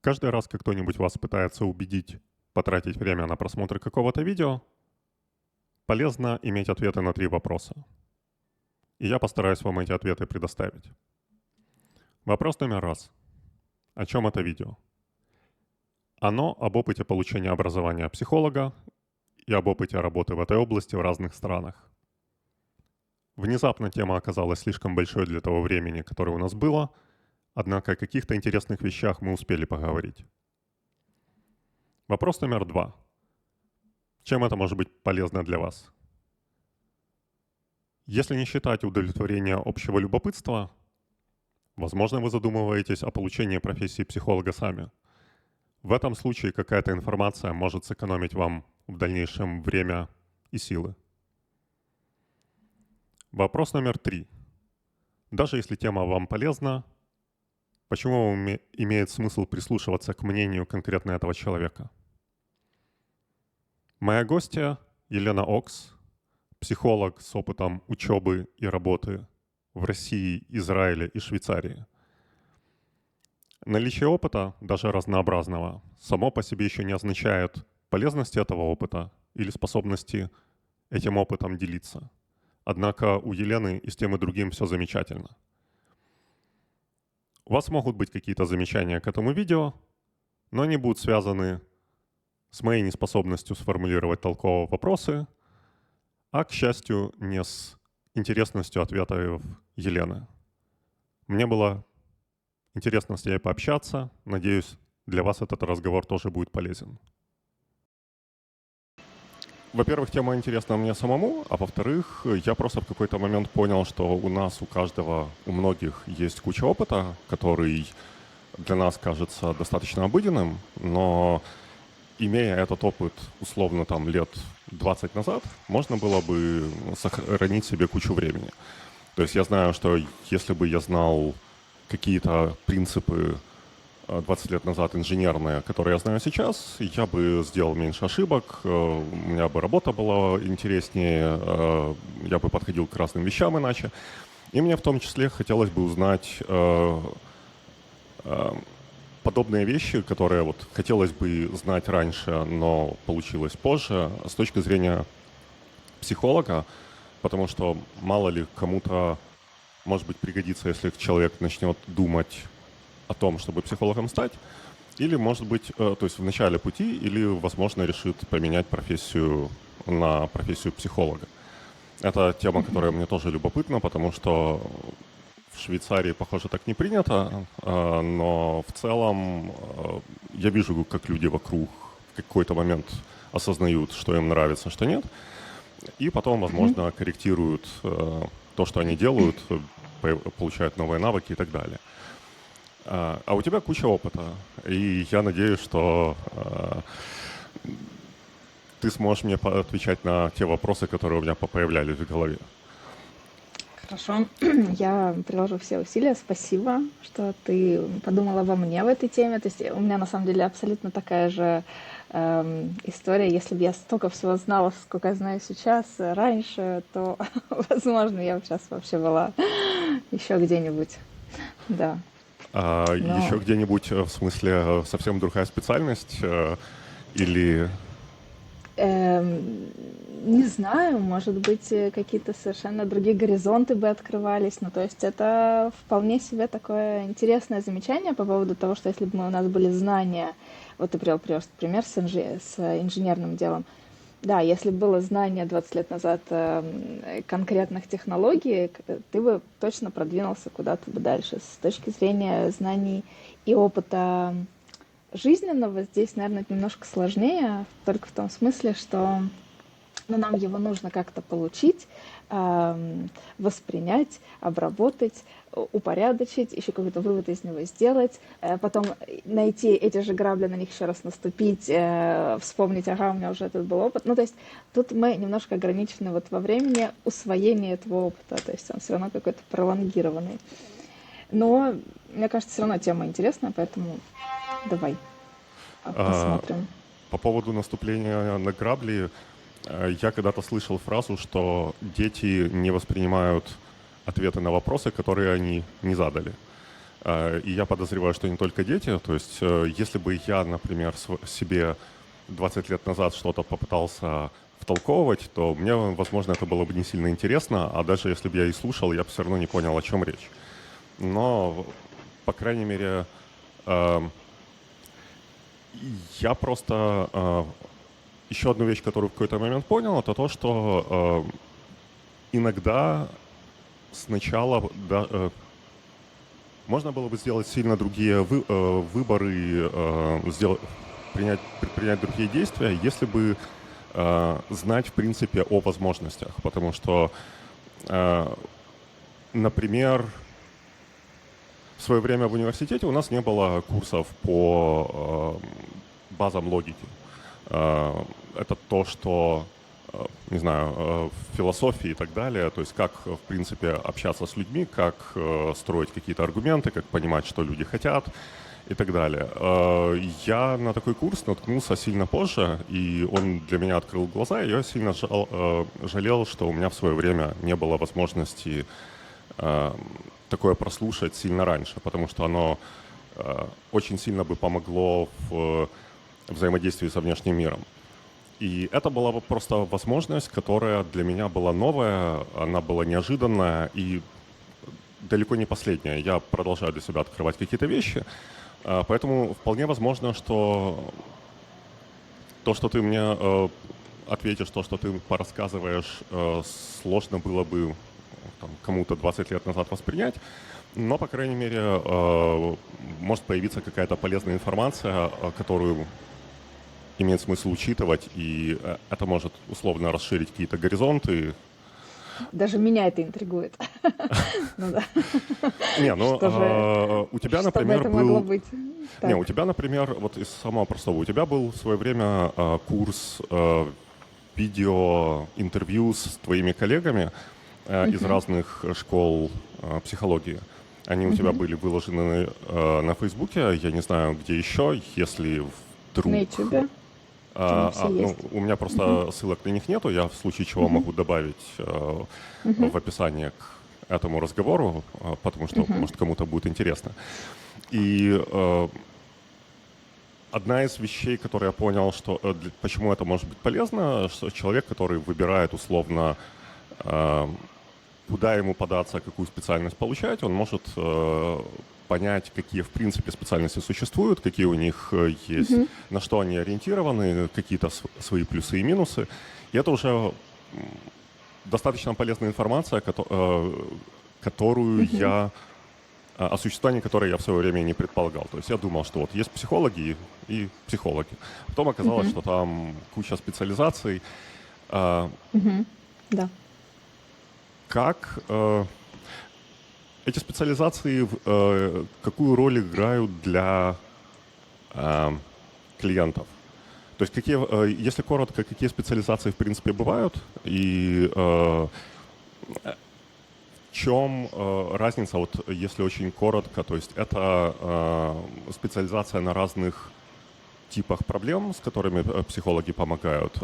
Каждый раз, как кто-нибудь вас пытается убедить потратить время на просмотр какого-то видео, полезно иметь ответы на 3 вопроса. И я постараюсь вам эти ответы предоставить. Вопрос номер 1. О чем это видео? Оно об опыте получения образования психолога и об опыте работы в этой области в разных странах. Внезапно тема оказалась слишком большой для того времени, которое у нас было, однако о каких-то интересных вещах мы успели поговорить. Вопрос номер 2. Чем это может быть полезно для вас? Если не считать удовлетворения общего любопытства, возможно, вы задумываетесь о получении профессии психолога сами. В этом случае какая-то информация может сэкономить вам в дальнейшем время и силы. Вопрос номер 3. Даже если тема вам полезна, почему вам имеет смысл прислушиваться к мнению конкретно этого человека? Моя гостья Елена Окс, психолог с опытом учебы и работы в России, Израиле и Швейцарии. Наличие опыта, даже разнообразного, само по себе еще не означает полезности этого опыта или способности этим опытом делиться. Однако у Елены и с тем и другим все замечательно. У вас могут быть какие-то замечания к этому видео, но они будут связаны с моей неспособностью сформулировать толково вопросы, а, к счастью, не с интересностью ответов Елены. Мне было интересно с ней пообщаться. Надеюсь, для вас этот разговор тоже будет полезен. Во-первых, тема интересна мне самому, а во-вторых, я просто в какой-то момент понял, что у нас, у каждого, у многих есть куча опыта, который для нас кажется достаточно обыденным, но имея этот опыт условно там лет 20 назад, можно было бы сохранить себе кучу времени. То есть я знаю, что если бы я знал какие-то принципы 20 лет назад инженерные, которые я знаю сейчас, я бы сделал меньше ошибок, у меня бы работа была интереснее, я бы подходил к разным вещам иначе. И мне в том числе хотелось бы узнать подобные вещи, которые вот хотелось бы знать раньше, но получилось позже, с точки зрения психолога, потому что мало ли кому-то, может быть, пригодится, если человек начнет думать о том, чтобы психологом стать, или, может быть, то есть в начале пути, или, возможно, решит поменять профессию на профессию психолога. Это тема, которая мне тоже любопытна, потому что в Швейцарии, похоже, так не принято, но в целом я вижу, как люди вокруг в какой-то момент осознают, что им нравится, что нет, и потом, возможно, корректируют то, что они делают, получают новые навыки и так далее. А у тебя куча опыта, и я надеюсь, что ты сможешь мне отвечать на те вопросы, которые у меня появлялись в голове. Хорошо, я приложу все усилия. Спасибо, что ты подумала обо мне в этой теме. То есть у меня на самом деле абсолютно такая же история. Если бы я столько всего знала, сколько я знаю сейчас, раньше, то, возможно, я бы сейчас вообще была еще где-нибудь. Да. Еще где-нибудь, в смысле, совсем другая специальность или... Не знаю, может быть, какие-то совершенно другие горизонты бы открывались. Ну, то есть это вполне себе такое интересное замечание по поводу того, что если бы у нас были знания, вот ты привел пример с инженерным делом. Да, если бы было знание 20 лет назад конкретных технологий, ты бы точно продвинулся куда-то бы дальше. С точки зрения знаний и опыта жизненного здесь, наверное, немножко сложнее, только в том смысле, что нам его нужно как-то получить, воспринять, обработать, упорядочить, еще какой-то вывод из него сделать, потом найти эти же грабли, на них еще раз наступить, вспомнить, ага, у меня уже этот был опыт. Ну, то есть тут мы немножко ограничены вот во времени усвоения этого опыта, то есть он все равно какой-то пролонгированный. Но, мне кажется, все равно тема интересная, поэтому давай посмотрим. По поводу наступления на грабли, я когда-то слышал фразу, что дети не воспринимают ответы на вопросы, которые они не задали. И я подозреваю, что не только дети. То есть если бы я, например, себе 20 лет назад что-то попытался втолковывать, то мне, возможно, это было бы не сильно интересно, а даже если бы я и слушал, я бы все равно не понял, о чем речь. Но, по крайней мере, я просто... Еще одну вещь, которую в какой-то момент понял, это то, что иногда сначала можно было бы сделать сильно другие выборы, предпринять другие действия, если бы знать, в принципе, о возможностях. Потому что, например, в свое время в университете у нас не было курсов по базам логики. Это то, что, не знаю, в философии и так далее, то есть как, в принципе, общаться с людьми, как строить какие-то аргументы, как понимать, что люди хотят и так далее. Я на такой курс наткнулся сильно позже, и он для меня открыл глаза, и я сильно жалел, что у меня в свое время не было возможности такое прослушать сильно раньше, потому что оно очень сильно бы помогло в взаимодействии со внешним миром. И это была бы просто возможность, которая для меня была новая, она была неожиданная и далеко не последняя. Я продолжаю для себя открывать какие-то вещи, поэтому вполне возможно, что то, что ты мне ответишь, то, что ты порассказываешь, сложно было бы там, кому-то 20 лет назад воспринять, но, по крайней мере, может появиться какая-то полезная информация, которую имеет смысл учитывать, и это может условно расширить какие-то горизонты. Даже меня это интригует. Ну да. Не, ну у тебя, Что бы например, это могло был... быть? Не, у Так. тебя, например, вот из самого простого, у тебя был в свое время курс видео-интервью с твоими коллегами из разных школ психологии. Они у тебя были выложены на Фейсбуке, я не знаю, где еще, если На вдруг... Ютубе они все Ну, есть. у меня просто ссылок на них нету, я в случае чего могу добавить в описание к этому разговору, потому что, может, кому-то будет интересно. И одна из вещей, которую я понял, что почему это может быть полезно, что человек, который выбирает условно, куда ему податься, какую специальность получать, он может понять, какие в принципе специальности существуют, какие у них есть, на что они ориентированы, какие-то свои плюсы и минусы. И это уже достаточно полезная информация, которую я о существовании которой я в свое время не предполагал. То есть я думал, что вот есть психологи и психологи. Потом оказалось, что там куча специализаций. Да. Как эти специализации, какую роль играют для клиентов? То есть, если коротко, какие специализации в принципе бывают и в чем разница, вот если очень коротко, то есть это специализация на разных типах проблем, с которыми психологи помогают,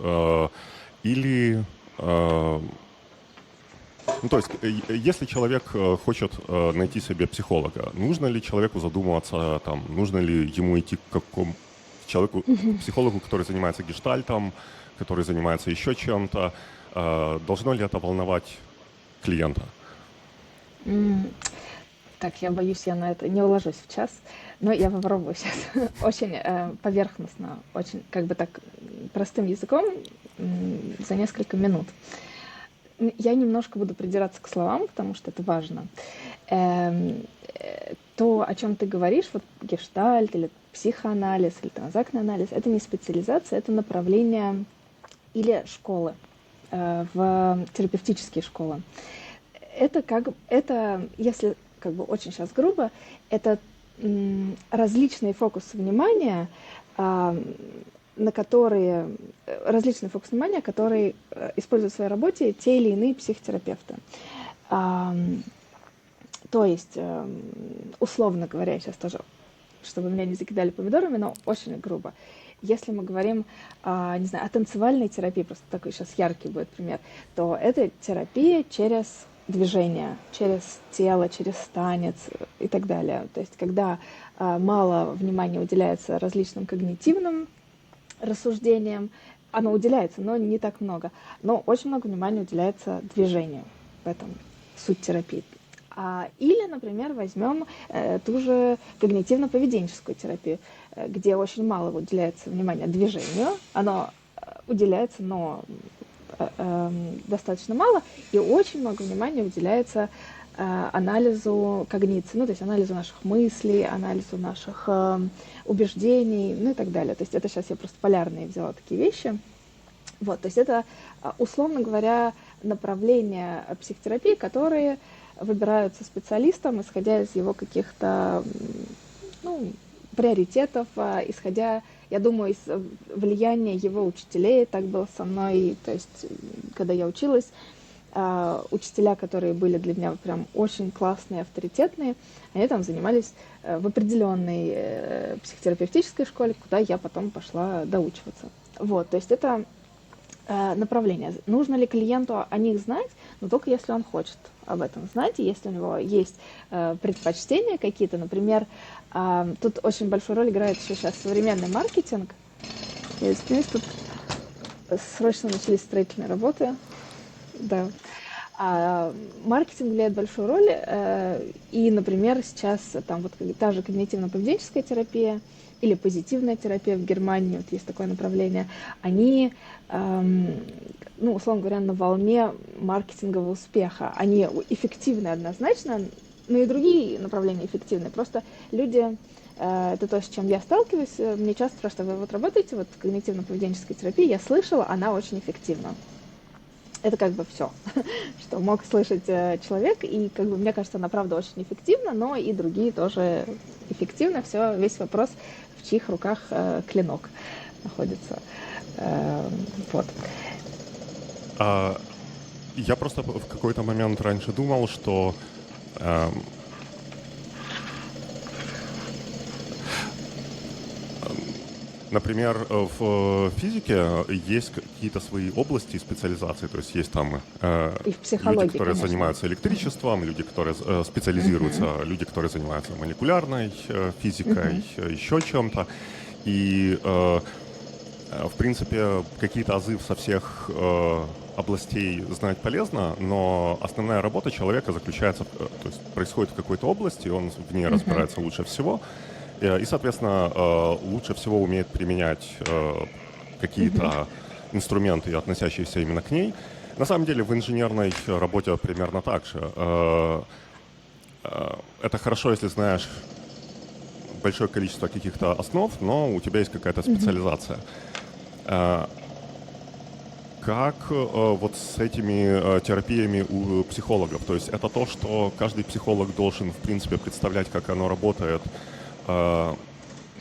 или... Ну, то есть, если человек хочет найти себе психолога, нужно ли человеку задумываться, там, нужно ли ему идти к какому человеку, к психологу, который занимается гештальтом, который занимается еще чем-то, должно ли это волновать клиента? Так, я боюсь, я на это не уложусь в час, но я попробую сейчас очень поверхностно, очень как бы так простым языком за несколько минут. Я немножко буду придираться к словам, потому что это важно. То, о чем ты говоришь, вот гештальт или психоанализ или транзактный анализ, это не специализация, это направление или школы, в терапевтические школы. Это, если как бы очень сейчас грубо, это различные фокусы внимания, различный фокус внимания, который используют в своей работе те или иные психотерапевты. То есть, условно говоря, сейчас тоже, чтобы меня не закидали помидорами, но очень грубо. Если мы говорим, не знаю, о танцевальной терапии, просто такой сейчас яркий будет пример, то это терапия через движения через тело, через танец и так далее. То есть когда мало внимания уделяется различным когнитивным рассуждениям, оно уделяется, но не так много. Но очень много внимания уделяется движению. В этом суть терапии. Или, например, возьмем ту же когнитивно-поведенческую терапию, где очень мало уделяется внимания движению, оно уделяется, но достаточно мало, и очень много внимания уделяется анализу когниции, ну, то есть анализу наших мыслей, анализу наших убеждений, ну и так далее. То есть это сейчас я просто полярные взяла такие вещи. Вот, то есть это, условно говоря, направления психотерапии, которые выбираются специалистом, исходя из его каких-то приоритетов, исходя, я думаю, из влияния его учителей. Так было со мной, то есть, когда я училась, учителя, которые были для меня прям очень классные, авторитетные, они там занимались в определенной психотерапевтической школе, куда я потом пошла доучиваться. Вот, то есть это направление. Нужно ли клиенту о них знать? Но только если он хочет об этом знать, и если у него есть предпочтения какие-то. Например, тут очень большую роль играет еще сейчас современный маркетинг. Я извиняюсь, тут срочно начались строительные работы. Да. Маркетинг влияет большую роль. И, например, сейчас там вот та же когнитивно-поведенческая терапия или позитивная терапия в Германии, вот есть такое направление, они, условно говоря, на волне маркетингового успеха. Они эффективны однозначно, но и другие направления эффективны. Просто люди, это то, с чем я сталкиваюсь, мне часто спрашивают: вы вот работаете вот в когнитивно-поведенческой терапии? Я слышала, она очень эффективна. Это как бы все, что мог слышать человек, и как бы мне кажется, она правда очень эффективна, но и другие тоже эффективны. Все, весь вопрос, в чьих руках клинок находится. Вот. Я просто в какой-то момент раньше думал, что например, в физике есть какие-то свои области специализации, то есть есть там И в люди, психологии, которые конечно. занимаются электричеством, люди, которые специализируются, люди, которые занимаются молекулярной физикой, еще чем-то. И, в принципе, какие-то азы со всех областей знать полезно, но основная работа человека заключается, то есть происходит в какой-то области, он в ней разбирается лучше всего. И, соответственно, лучше всего умеет применять какие-то инструменты, относящиеся именно к ней. На самом деле в инженерной работе примерно так же. Это хорошо, если знаешь большое количество каких-то основ, но у тебя есть какая-то специализация. Как вот с этими терапиями у психологов? То есть это то, что каждый психолог должен, в принципе, представлять, как оно работает,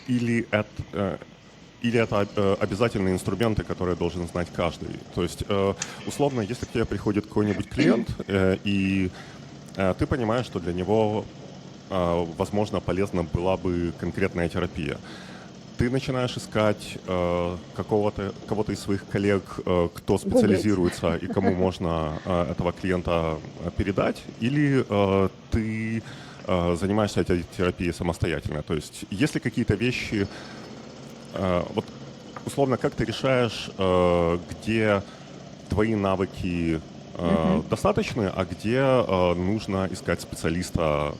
или это обязательные инструменты, которые должен знать каждый? То есть, условно, если к тебе приходит какой-нибудь клиент, и ты понимаешь, что для него, возможно, полезна была бы конкретная терапия, ты начинаешь искать кого-то из своих коллег, кто специализируется и кому можно этого клиента передать, или ты занимаешься этой терапией самостоятельно. То есть есть ли какие-то вещи, вот условно, как ты решаешь, где твои навыки достаточны, а где нужно искать специалиста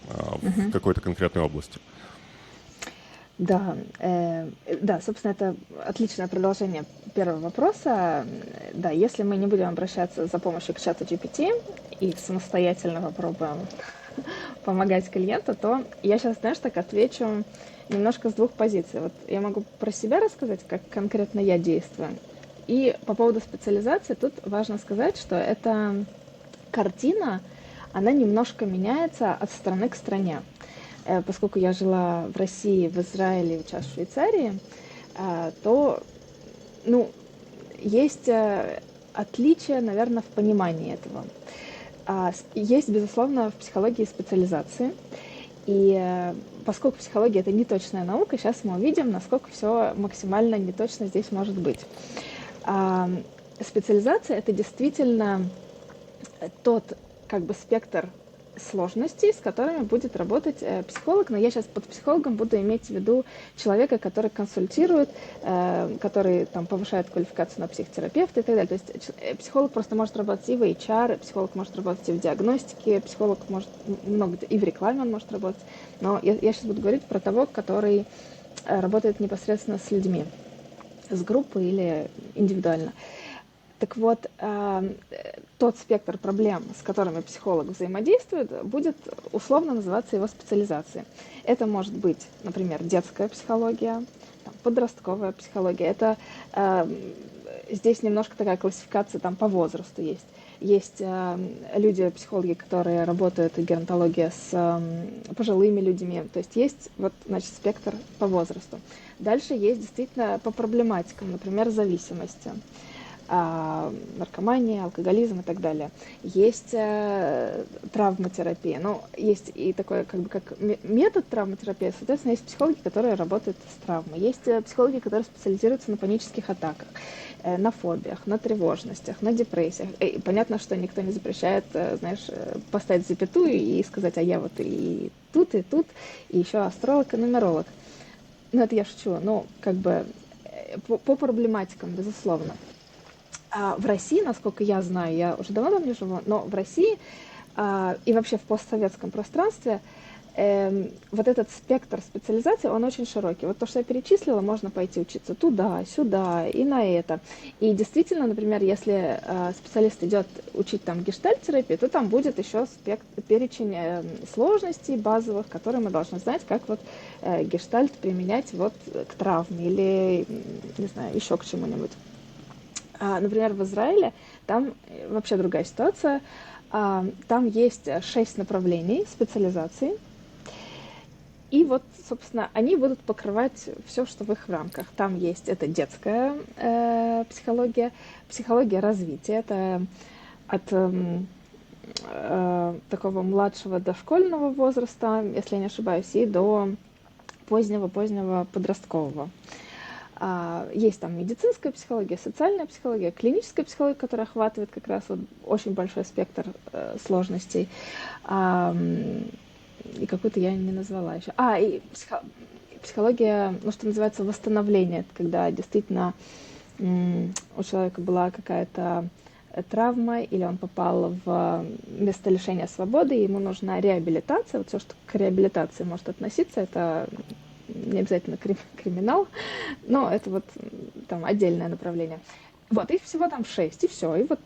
в какой-то конкретной области? Да, собственно, это отличное продолжение первого вопроса. Да, если мы не будем обращаться за помощью к чату GPT и самостоятельно попробуем помогать клиенту, то я сейчас, знаешь, так отвечу немножко с двух позиций. Вот я могу про себя рассказать, как конкретно я действую. И по поводу специализации тут важно сказать, что эта картина, она немножко меняется от страны к стране. Поскольку я жила в России, в Израиле, сейчас в Швейцарии, то, есть отличия, наверное, в понимании этого. Есть, безусловно, в психологии специализации. И поскольку психология — это неточная наука, сейчас мы увидим, насколько все максимально неточно здесь может быть. Специализация — это действительно тот как бы спектр сложностей, с которыми будет работать психолог, но я сейчас под психологом буду иметь в виду человека, который консультирует, который там повышает квалификацию на психотерапевта и так далее. То есть психолог просто может работать и в HR, психолог может работать и в диагностике, психолог может много и в рекламе он может работать. Но я сейчас буду говорить про того, который работает непосредственно с людьми, с группой или индивидуально. Так вот, тот спектр проблем, с которыми психолог взаимодействует, будет условно называться его специализацией. Это может быть, например, детская психология, подростковая психология. Это здесь немножко такая классификация там по возрасту есть. Есть люди, психологи, которые работают, геронтология с пожилыми людьми. То есть есть вот, значит, спектр по возрасту. Дальше есть действительно по проблематикам, например, зависимости. Наркомания, алкоголизм и так далее. Есть травматерапия, но есть и такой как метод травматерапии, соответственно, есть психологи, которые работают с травмой, есть психологи, которые специализируются на панических атаках, на фобиях, на тревожностях, на депрессиях. И понятно, что никто не запрещает, знаешь, поставить запятую и сказать, а я вот и тут, и еще астролог и нумеролог. Ну, это я шучу, но как бы по проблематикам, безусловно. В России, насколько я знаю, я уже давно там не живу, но в России и вообще в постсоветском пространстве вот этот спектр специализации, он очень широкий. Вот то, что я перечислила, можно пойти учиться туда, сюда и на это. И действительно, например, если специалист идет учить там гештальт-терапию, то там будет еще перечень сложностей базовых, которые мы должны знать, как вот гештальт применять вот к травме или, не знаю, еще к чему-нибудь. Например, в Израиле там вообще другая ситуация. Там есть 6 направлений специализации. И вот, собственно, они будут покрывать все, что в их рамках. Там есть это детская психология, психология развития. Это от такого младшего дошкольного возраста, если я не ошибаюсь, и до позднего подросткового. Есть там медицинская психология, социальная психология, клиническая психология, которая охватывает как раз вот очень большой спектр сложностей. И какую-то я не назвала еще. И психология, ну, что называется, восстановление. Это когда действительно у человека была какая-то травма, или он попал в место лишения свободы, и ему нужна реабилитация. Вот все, что к реабилитации может относиться, это не обязательно криминал, но это вот там отдельное направление. Вот, их всего там 6, и все. И вот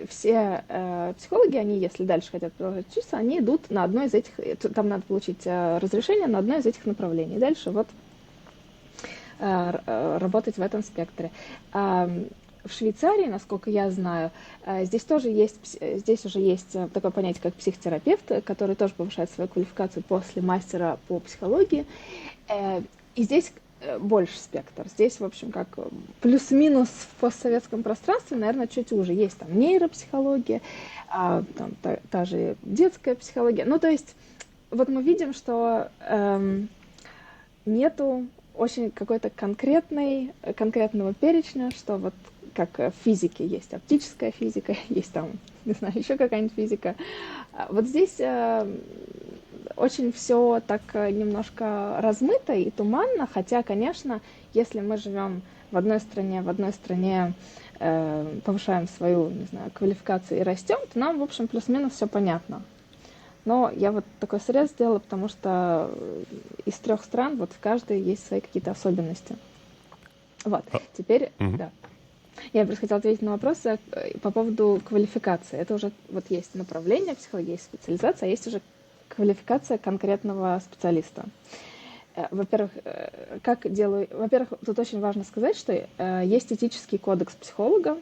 все психологи, они, если дальше хотят продолжать учиться, они идут на одно из этих, там надо получить разрешение на одно из этих направлений. Дальше вот работать в этом спектре. В Швейцарии, насколько я знаю, здесь уже есть такое понятие, как психотерапевт, который тоже повышает свою квалификацию после мастера по психологии. И здесь больше спектр. Здесь, в общем, как плюс-минус в постсоветском пространстве, наверное, чуть уже. Есть там нейропсихология, там, та же детская психология. Ну, то есть, вот мы видим, что нету очень какой-то конкретного перечня, что вот как в физике есть оптическая физика, есть там, не знаю, еще какая-нибудь физика. Вот здесь очень все так немножко размыто и туманно, хотя, конечно, если мы живем в одной стране повышаем свою, не знаю, квалификацию и растем, то нам, в общем, плюс-минус все понятно. Но я вот такой срез сделала, потому что из 3 стран вот в каждой есть свои какие-то особенности. Вот, теперь, да. Я просто хотела ответить на вопрос по поводу квалификации. Это уже вот есть направление психологии, есть специализация, а есть уже квалификация конкретного специалиста. Во-первых, тут очень важно сказать, что есть этический кодекс психолога.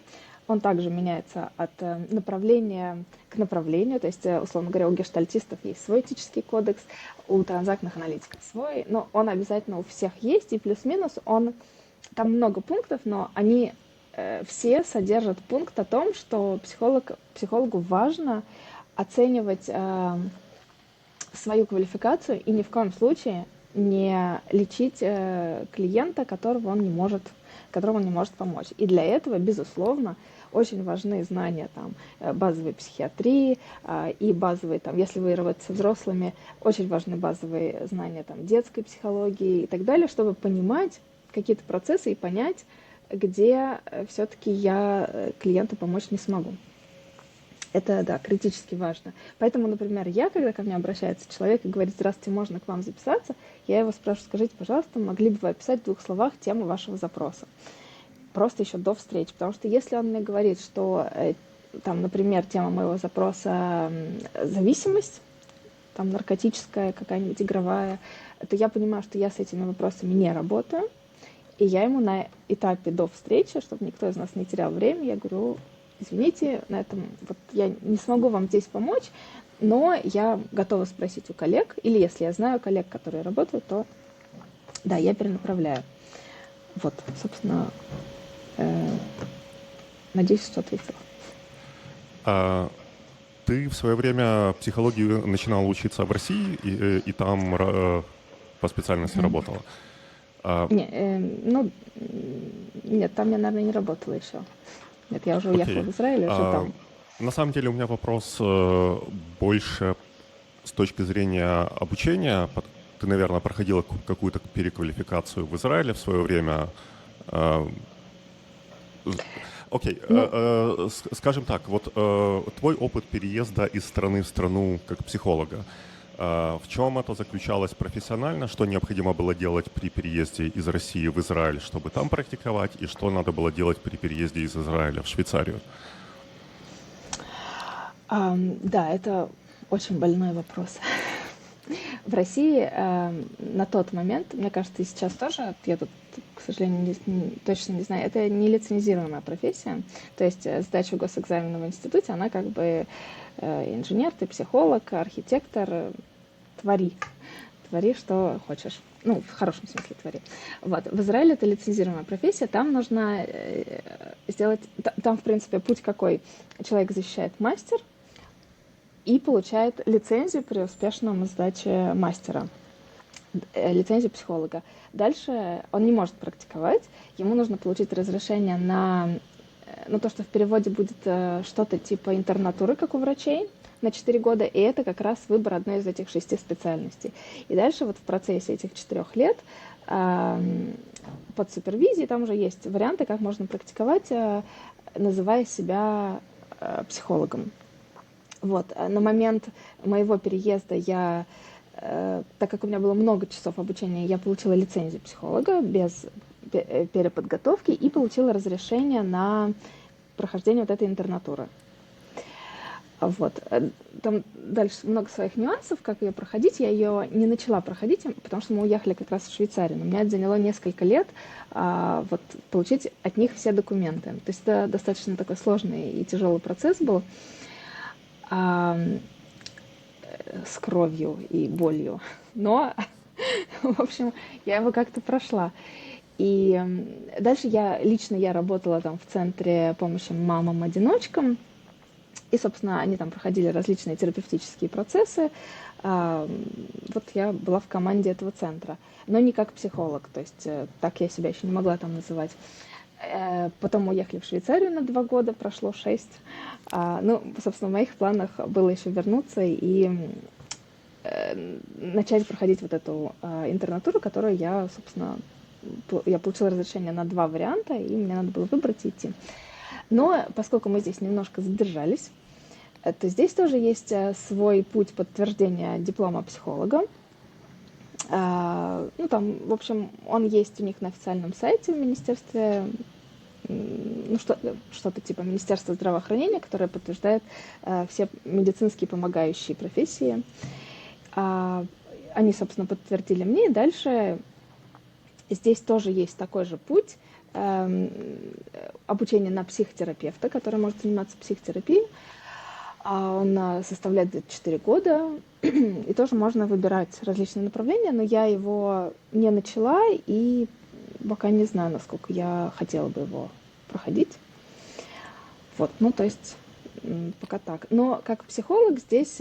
Он также меняется от направления к направлению. То есть, условно говоря, у гештальтистов есть свой этический кодекс, у транзактных аналитиков свой, но он обязательно у всех есть, и плюс-минус там много пунктов, но они все содержат пункт о том, что психологу важно оценивать свою квалификацию и ни в коем случае не лечить клиента, которому он не может помочь. И для этого, безусловно, очень важны знания там базовой психиатрии и базовые там, если вы работаете со взрослыми, очень важны базовые знания там детской психологии и так далее, чтобы понимать какие-то процессы и понять, где все-таки я клиенту помочь не смогу. Это, да, критически важно. Поэтому, например, я, когда ко мне обращается человек и говорит: «Здравствуйте, можно к вам записаться?», я его спрашиваю: «Скажите, пожалуйста, могли бы вы описать в 2 словах тему вашего запроса?» Просто еще до встречи. Потому что если он мне говорит, что, там, например, тема моего запроса зависимость, там, наркотическая, какая-нибудь игровая, то я понимаю, что я с этими вопросами не работаю. И я ему на этапе до встречи, чтобы никто из нас не терял время, я говорю: «Извините, на этом вот я не смогу вам здесь помочь, но я готова спросить у коллег, или если я знаю коллег, которые работают, то да, я перенаправляю». Вот, собственно, надеюсь, что ответила. А ты в свое время психологию начинала учиться в России и там по специальности работала? Не, ну, нет, там я, наверное, не работала еще. Нет, я уже уехала в Окей. Израиль, уже там. На самом деле у меня вопрос больше с точки зрения обучения. Ты, наверное, проходила какую-то переквалификацию в Израиле в свое время. Окей, Ну, скажем так, вот твой опыт переезда из страны в страну как психолога, в чем это заключалось профессионально, что необходимо было делать при переезде из России в Израиль, чтобы там практиковать, и что надо было делать при переезде из Израиля в Швейцарию? да, это очень больной вопрос. В России на тот момент, мне кажется, и сейчас тоже, я тут, к сожалению, точно не знаю, это не лицензируемая профессия. То есть сдача госэкзамена в институте, она как бы инженер, ты психолог, архитектор, твори. Твори, что хочешь. Ну, в хорошем смысле твори. Вот. В Израиле это лицензируемая профессия, там нужно сделать... Там, в принципе, путь какой? Человек защищает мастер, и получает лицензию при успешном сдаче мастера, лицензию психолога. Дальше он не может практиковать, ему нужно получить разрешение на то, что в переводе будет что-то типа интернатуры, как у врачей, на 4 года, и это как раз выбор одной из этих 6 специальностей. И дальше вот в процессе этих 4 лет под супервизией там уже есть варианты, как можно практиковать, называя себя психологом. Вот. На момент моего переезда так как у меня было много часов обучения, я получила лицензию психолога без переподготовки и получила разрешение на прохождение вот этой интернатуры. Вот. Там дальше много своих нюансов, как ее проходить. Я ее не начала проходить, потому что мы уехали как раз в Швейцарию. Но меня это заняло несколько лет вот, получить от них все документы. То есть это достаточно такой сложный и тяжелый процесс был. С кровью и болью. Но, в общем, я его как-то прошла. И дальше я работала там в центре помощи мамам-одиночкам. И, собственно, они там проходили различные терапевтические процессы. Вот я была в команде этого центра, но не как психолог. То есть так я себя еще не могла там называть. Потом уехали в Швейцарию на 2 года, прошло 6. Ну, собственно, в моих планах было еще вернуться и начать проходить вот эту интернатуру, которую я, собственно, я получила разрешение на 2 варианта, и мне надо было выбрать и идти. Но поскольку мы здесь немножко задержались, то здесь тоже есть свой путь подтверждения диплома психолога. Ну, там, в общем, он есть у них на официальном сайте в министерстве, ну, что-то типа Министерства здравоохранения, которое подтверждает все медицинские помогающие профессии. Они, собственно, подтвердили мне, и дальше здесь тоже есть такой же путь обучения на психотерапевта, который может заниматься психотерапией. Он составляет где-то 4 года, и тоже можно выбирать различные направления, но я его не начала и пока не знаю, насколько я хотела бы его проходить. Вот, ну, то есть пока так. Но как психолог здесь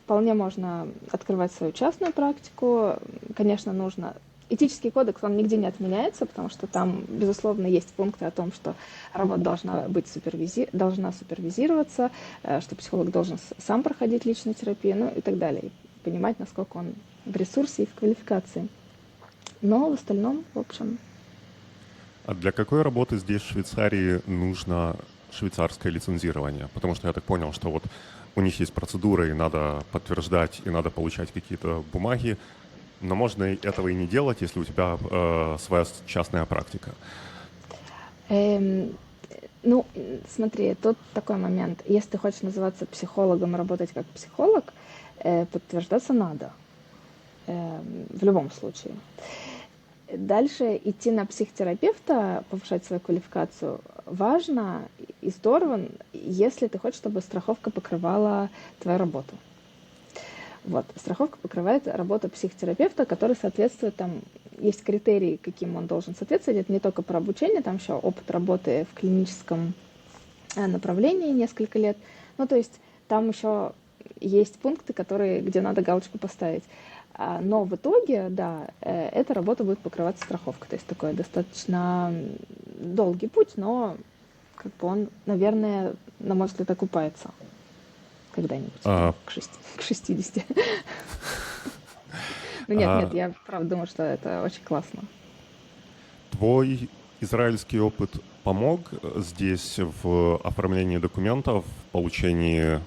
вполне можно открывать свою частную практику. Конечно, нужно этический кодекс, он нигде не отменяется, потому что там, безусловно, есть пункты о том, что работа должна супервизироваться, что психолог должен сам проходить личную терапию, ну и так далее, и понимать, насколько он в ресурсе и в квалификации. Но в остальном, в общем... А для какой работы здесь, в Швейцарии, нужно швейцарское лицензирование? Потому что я так понял, что вот у них есть процедуры, и надо подтверждать, и надо получать какие-то бумаги, но можно этого и не делать, если у тебя своя частная практика. Ну, смотри, тут такой момент. Если ты хочешь называться психологом и работать как психолог, подтверждаться надо. В любом случае. Дальше идти на психотерапевта, повышать свою квалификацию, важно и здорово, если ты хочешь, чтобы страховка покрывала твою работу. Вот. Страховка покрывает работу психотерапевта, который соответствует, там есть критерии, каким он должен соответствовать. Это не только про обучение, там еще опыт работы в клиническом направлении несколько лет. Ну, то есть там еще есть пункты, где надо галочку поставить. Но в итоге, да, эта работа будет покрываться страховкой. То есть такой достаточно долгий путь, но как бы он, наверное, на мой взгляд, окупается когда-нибудь к 60. Ну нет, я правда думаю, что это очень классно. Твой израильский опыт помог здесь в оформлении документов, в получении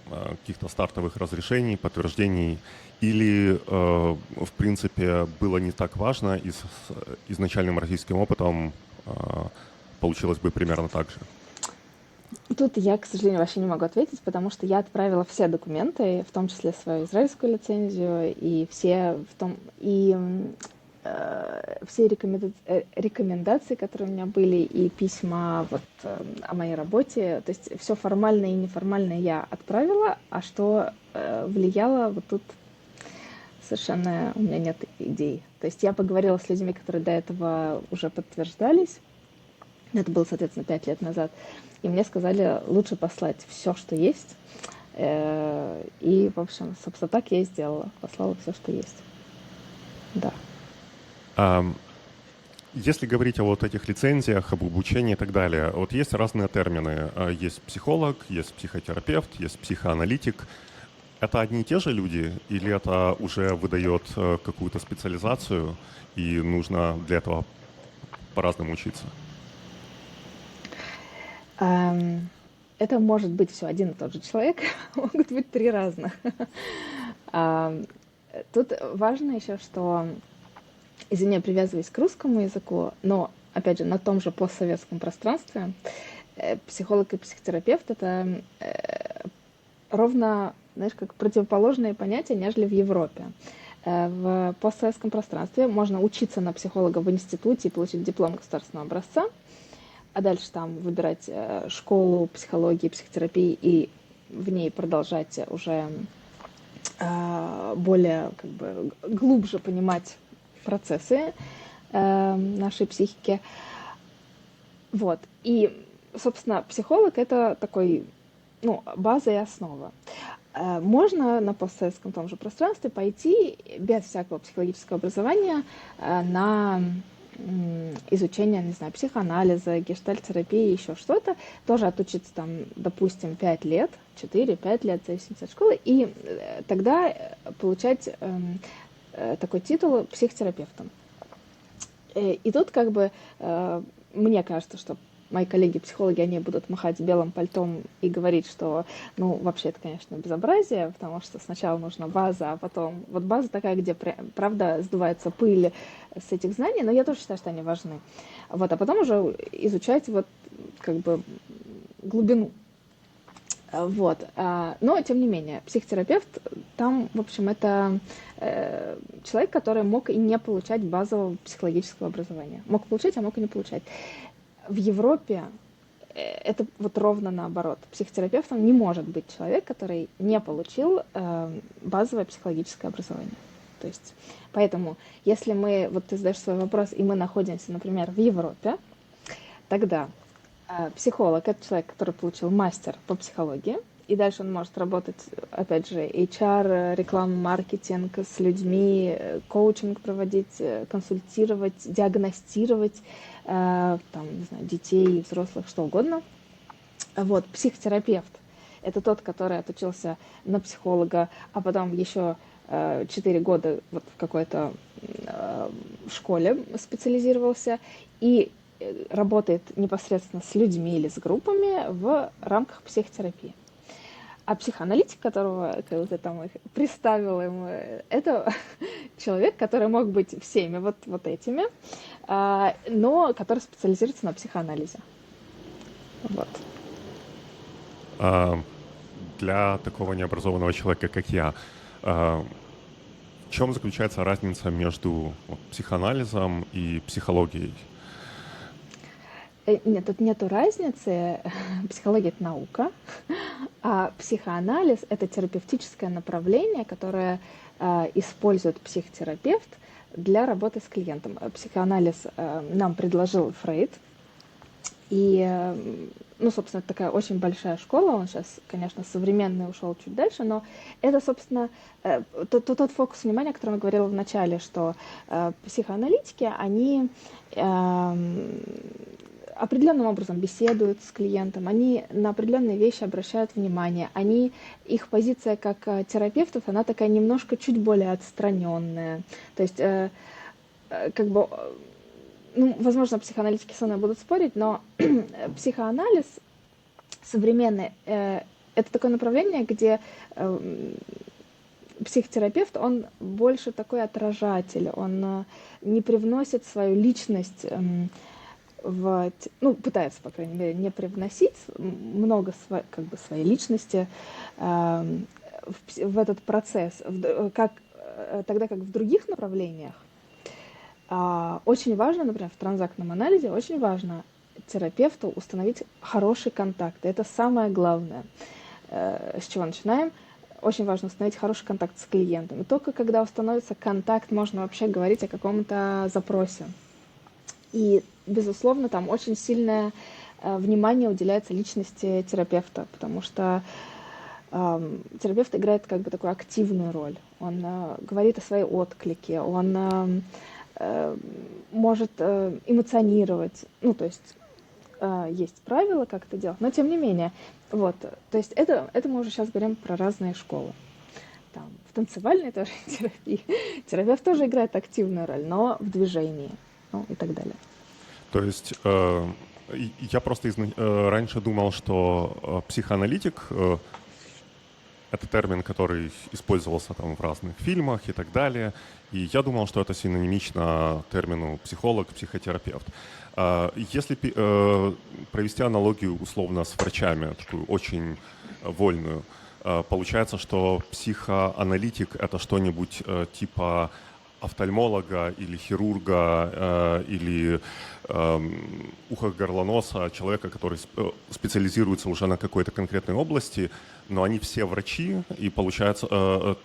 каких-то стартовых разрешений, подтверждений, или, в принципе, было не так важно, и с изначальным российским опытом получилось бы примерно так же? Тут я, к сожалению, вообще не могу ответить, потому что я отправила все документы, в том числе свою израильскую лицензию, и все рекомендации, которые у меня были, и письма вот о моей работе. То есть все формальное и неформальное я отправила, а что влияло, вот тут совершенно у меня нет идей. То есть я поговорила с людьми, которые до этого уже подтверждались. Это было, соответственно, 5 лет назад. И мне сказали, лучше послать все, что есть. И, в общем, собственно, так я и сделала. Послала все, что есть. Да. Если говорить о вот этих лицензиях, об обучении и так далее, вот есть разные термины. Есть психолог, есть психотерапевт, есть психоаналитик. Это одни и те же люди, или это уже выдает какую-то специализацию, и нужно для этого по-разному учиться? Это может быть все один и тот же человек, могут быть 3 разных. Тут важно еще, что, извини, я привязываюсь к русскому языку, но, опять же, на том же постсоветском пространстве психолог и психотерапевт — это ровно, знаешь, как противоположные понятия, нежели в Европе. В постсоветском пространстве можно учиться на психолога в институте и получить диплом государственного образца, а дальше там выбирать школу психологии, психотерапии и в ней продолжать уже более как бы глубже понимать процессы нашей психики. Вот. И, собственно, психолог — это такой, база и основа. Можно на постсоветском том же пространстве пойти без всякого психологического образования на изучение, не знаю, психоанализа, гештальт-терапии, еще что-то, тоже отучиться там, допустим, 5 лет, 4-5 лет, в зависимости от школы, и тогда получать такой титул психотерапевтом. И тут как бы мне кажется, что мои коллеги-психологи, они будут махать белым пальтом и говорить, что, вообще это, конечно, безобразие, потому что сначала нужна база, а потом... Вот база такая, где, правда, сдувается пыль с этих знаний, но я тоже считаю, что они важны. Вот, а потом уже изучать вот как бы глубину. Вот. Но, тем не менее, психотерапевт там, в общем, это человек, который мог и не получать базового психологического образования. Мог получать, а мог и не получать. В Европе это вот ровно наоборот. Психотерапевтом не может быть человек, который не получил базовое психологическое образование. То есть, поэтому, если ты задаешь свой вопрос, и мы находимся, например, в Европе, тогда психолог — это человек, который получил мастер по психологии, И дальше он может работать, опять же, HR, реклама, маркетинг с людьми, коучинг проводить, консультировать, диагностировать, там, не знаю, детей, взрослых, что угодно. Вот, психотерапевт. Это тот, который отучился на психолога, а потом еще 4 года вот в какой-то школе специализировался и работает непосредственно с людьми или с группами в рамках психотерапии. А психоаналитик, которого ты там представил ему, это человек, который мог быть всеми вот этими, но который специализируется на психоанализе. Вот. Для такого необразованного человека, как я, в чем заключается разница между психоанализом и психологией? Нет, тут нету разницы. Психология — это наука, а психоанализ — это терапевтическое направление, которое использует психотерапевт для работы с клиентом. Психоанализ нам предложил Фрейд. И, ну, собственно, это такая очень большая школа. Он сейчас, конечно, современный, ушел чуть дальше, но это, собственно, тот фокус внимания, о котором я говорила в начале, что психоаналитики, они определенным образом беседуют с клиентом, они на определенные вещи обращают внимание, их позиция как терапевтов, она такая немножко чуть более отстраненная. То есть, как бы, ну, возможно, психоаналитики со мной будут спорить, но психоанализ современный это такое направление, где психотерапевт, он больше такой отражатель, он не привносит свою личность ну, пытается, по крайней мере, не привносить много своей личности в этот процесс, тогда как в других направлениях очень важно, например, в транзактном анализе очень важно терапевту установить хороший контакт. Это самое главное. С чего начинаем? Очень важно установить хороший контакт с клиентом. И только когда установится контакт, можно вообще говорить о каком-то запросе. И, безусловно, там очень сильное внимание уделяется личности терапевта, потому что терапевт играет как бы такую активную роль. Он говорит о своей отклике, он может эмоционировать. Ну, то есть есть правила, как это делать, но тем не менее. Вот, то есть это мы уже сейчас говорим про разные школы. Там, в танцевальной тоже терапии терапевт тоже играет активную роль, но в движении. Ну, и так далее. То есть я просто раньше думал, что психоаналитик это термин, который использовался там в разных фильмах и так далее. И я думал, что это синонимично термину психолог, психотерапевт. Если провести аналогию условно с врачами, такую очень вольную, получается, что психоаналитик это что-нибудь типа офтальмолога или хирурга или ухо-горлоноса, человека, который специализируется уже на какой-то конкретной области, но они все врачи, и получается, то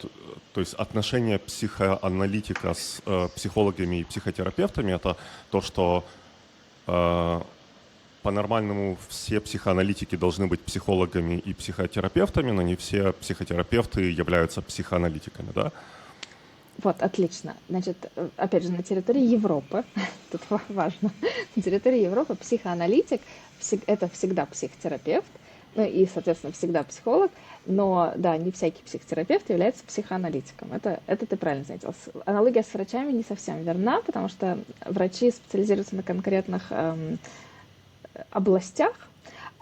есть отношение психоаналитика с психологами и психотерапевтами это то, что по-нормальному все психоаналитики должны быть психологами и психотерапевтами, но не все психотерапевты являются психоаналитиками, да? Вот, отлично. Значит, опять же, на территории Европы, тут важно, на территории Европы психоаналитик это всегда психотерапевт, ну и, соответственно, всегда психолог, но, да, не всякий психотерапевт является психоаналитиком. Это ты правильно заметил. Аналогия с врачами не совсем верна, потому что врачи специализируются на конкретных областях,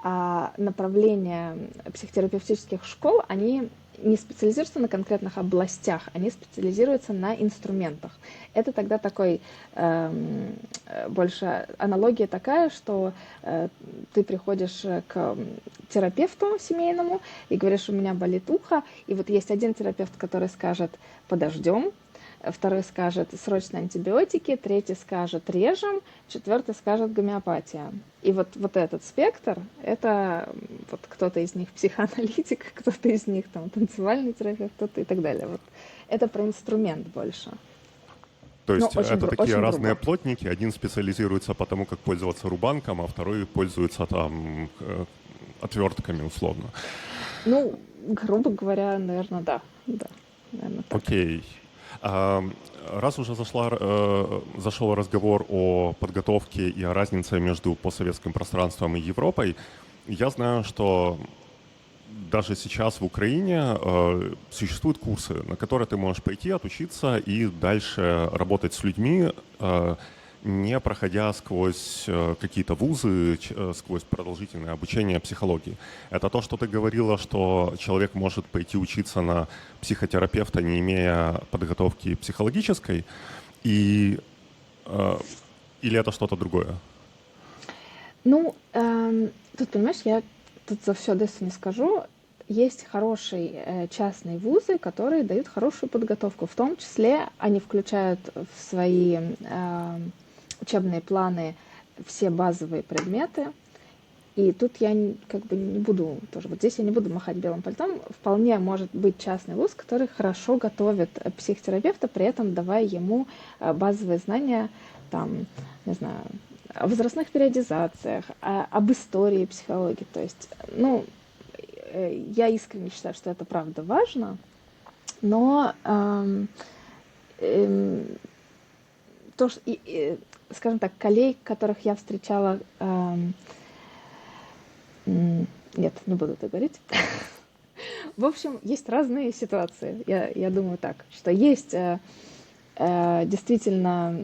а направления психотерапевтических школ, они не специализируются на конкретных областях, они специализируются на инструментах. Это тогда такой, больше аналогия такая, что ты приходишь к терапевту семейному и говоришь, у меня болит ухо, и вот есть один терапевт, который скажет, подождем, второй скажет срочно антибиотики, третий скажет режем, четвертый скажет гомеопатия. И вот этот спектр, это вот кто-то из них психоаналитик, кто-то из них там танцевальный терапевт, кто-то и так далее. Вот это про инструмент больше. То есть это такие разные плотники. Один специализируется по тому, как пользоваться рубанком, а второй пользуется там отвертками условно. Ну, грубо говоря, наверное, да. Да, наверное, так. Окей. А, Раз уже зашел разговор о подготовке и о разнице между постсоветским пространством и Европой, я знаю, что даже сейчас в Украине существуют курсы, на которые ты можешь пойти, отучиться и дальше работать с людьми, не проходя сквозь какие-то вузы, сквозь продолжительное обучение психологии. Это то, что ты говорила, что человек может пойти учиться на психотерапевта, не имея подготовки психологической, и, э, или это что-то другое? Ну, тут, понимаешь, я тут за все Одессу не скажу. Есть хорошие частные вузы, которые дают хорошую подготовку. В том числе они включают в свои учебные планы все базовые предметы. И тут я как бы не буду тоже, вот здесь я не буду махать белым пальтом. Вполне может быть частный вуз, который хорошо готовит психотерапевта, при этом давая ему базовые знания, там, не знаю, о возрастных периодизациях, об истории психологии. То есть, ну, я искренне считаю, что это правда важно, но то, что, скажем так, коллег, которых я встречала, нет, не буду это говорить. В общем, есть разные ситуации. Я думаю так, что есть действительно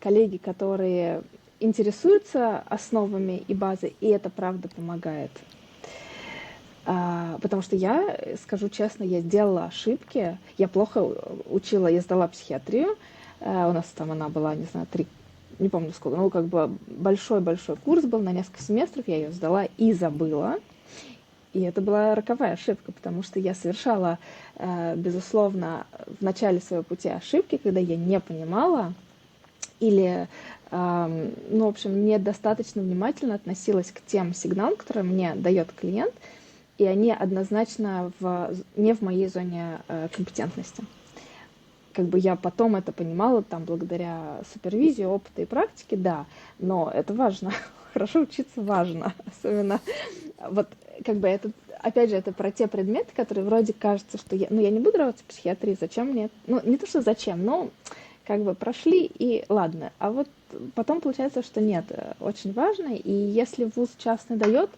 коллеги, которые интересуются основами и базой, и это правда помогает. Потому что я, скажу честно, я сделала ошибки, я плохо учила, я сдала психиатрию, у нас там она была, не знаю, 3, не помню сколько, ну как бы большой-большой курс был на несколько семестров, я ее сдала и забыла. И это была роковая ошибка, потому что я совершала, безусловно, в начале своего пути ошибки, когда я не понимала или, ну, в общем, недостаточно внимательно относилась к тем сигналам, которые мне дает клиент, и они однозначно не в моей зоне компетентности. Как бы я потом это понимала, там, благодаря супервизии, опыту и практике, да, но это важно, хорошо учиться важно, особенно, вот, как бы это, опять же, это про те предметы, которые вроде кажется, что я не буду работать в психиатрии, зачем мне, ну, не то, что зачем, но, как бы, прошли, и ладно, а вот потом получается, что нет, очень важно, и если вуз частный дает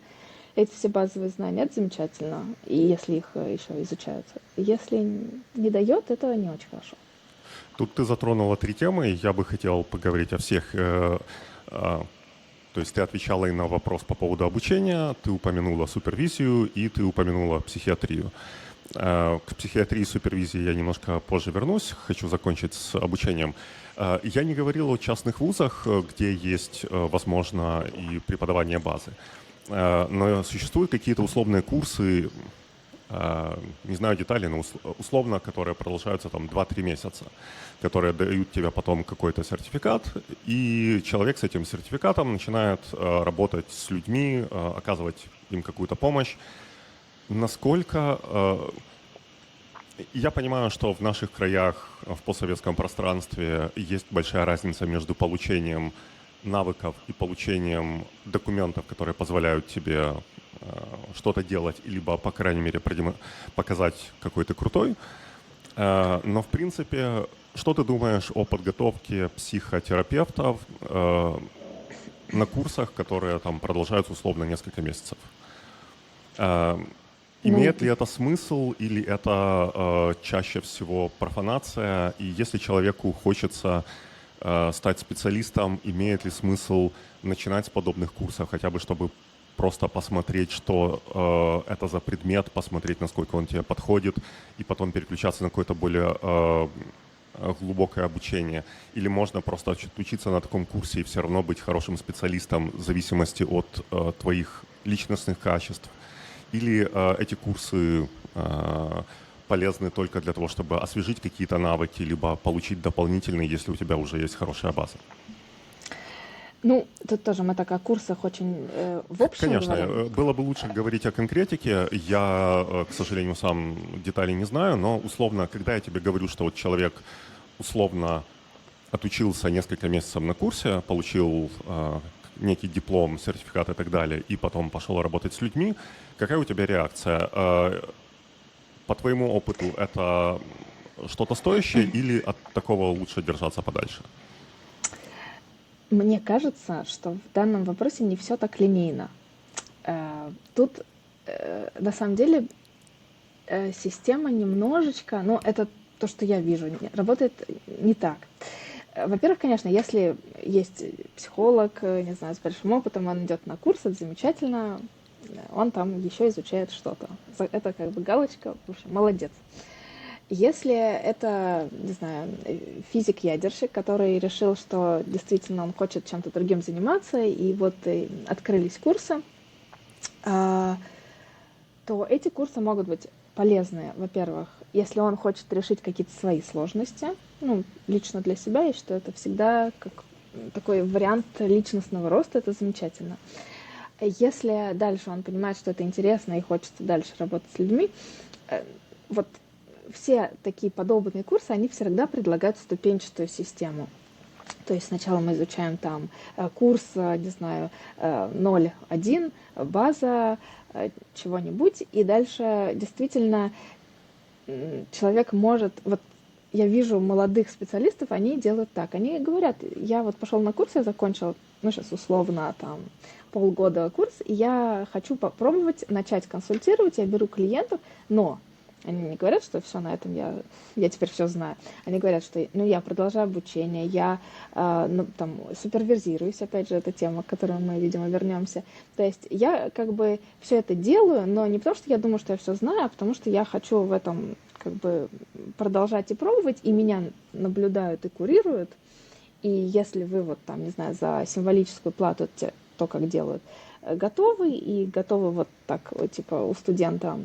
эти все базовые знания, это замечательно, и если их еще изучают. Если не дает, это не очень хорошо. Тут ты затронула 3 темы, и я бы хотел поговорить о всех. То есть ты отвечала и на вопрос по поводу обучения, ты упомянула супервизию и ты упомянула психиатрию. К психиатрии и супервизии я немножко позже вернусь, хочу закончить с обучением. Я не говорил о частных вузах, где есть, возможно, и преподавание базы. Но существуют какие-то условные курсы, не знаю деталей, но условно, которые продолжаются там 2-3 месяца, которые дают тебе потом какой-то сертификат, и человек с этим сертификатом начинает работать с людьми, оказывать им какую-то помощь. Насколько... Я понимаю, что в наших краях, в постсоветском пространстве есть большая разница между получением навыков и получением документов, которые позволяют тебе что-то делать, либо, по крайней мере, показать, какой ты крутой. Но, в принципе, что ты думаешь о подготовке психотерапевтов на курсах, которые там продолжаются условно несколько месяцев? Имеет ли это смысл, или это чаще всего профанация? И если человеку хочется стать специалистом, имеет ли смысл начинать с подобных курсов, хотя бы чтобы просто посмотреть, что это за предмет, посмотреть, насколько он тебе подходит, и потом переключаться на какое-то более глубокое обучение? Или можно просто учиться на таком курсе и все равно быть хорошим специалистом в зависимости от твоих личностных качеств? Или эти курсы полезны только для того, чтобы освежить какие-то навыки, либо получить дополнительные, если у тебя уже есть хорошая база? Ну, тут тоже мы так о курсах очень в общем Конечно, говорим. было бы лучше говорить о конкретике. Я, к сожалению, сам деталей не знаю, но условно, когда я тебе говорю, что вот человек условно отучился несколько месяцев на курсе, получил некий диплом, сертификат и так далее, и потом пошел работать с людьми, какая у тебя реакция? По твоему опыту это что-то стоящее или от такого лучше держаться подальше? Мне кажется, что в данном вопросе не все так линейно. Тут на самом деле система немножечко, но это то, что я вижу, работает не так. Во-первых, конечно, если есть психолог, не знаю, с большим опытом, он идет на курс, это замечательно, он там еще изучает что-то. Это как бы галочка, в общем, молодец. Если это, не знаю, физик-ядерщик, который решил, что действительно он хочет чем-то другим заниматься, и вот открылись курсы, то эти курсы могут быть полезны, во-первых, если он хочет решить какие-то свои сложности. Ну, лично для себя я считаю, это всегда как такой вариант личностного роста, это замечательно. Если дальше он понимает, что это интересно и хочется дальше работать с людьми, вот все такие подобные курсы, они всегда предлагают ступенчатую систему. То есть сначала мы изучаем там курс, не знаю, 0.1, база, чего-нибудь, и дальше действительно человек может... Вот я вижу молодых специалистов, они делают так. Они говорят, я вот пошел на курс, я закончил, ну сейчас условно там полгода курс, и я хочу попробовать начать консультировать, я беру клиентов, но они не говорят, что все на этом я теперь все знаю. Они говорят, что ну, я продолжаю обучение, я ну, там, супервизируюсь, опять же, это тема, к которой мы, видимо, вернемся. То есть я как бы все это делаю, но не потому, что я думаю, что я все знаю, а потому что я хочу в этом как бы продолжать и пробовать, и меня наблюдают и курируют. И если вы вот там, не знаю, за символическую плату, то, как делают, готовы, и готовы вот так, вот, типа, у студента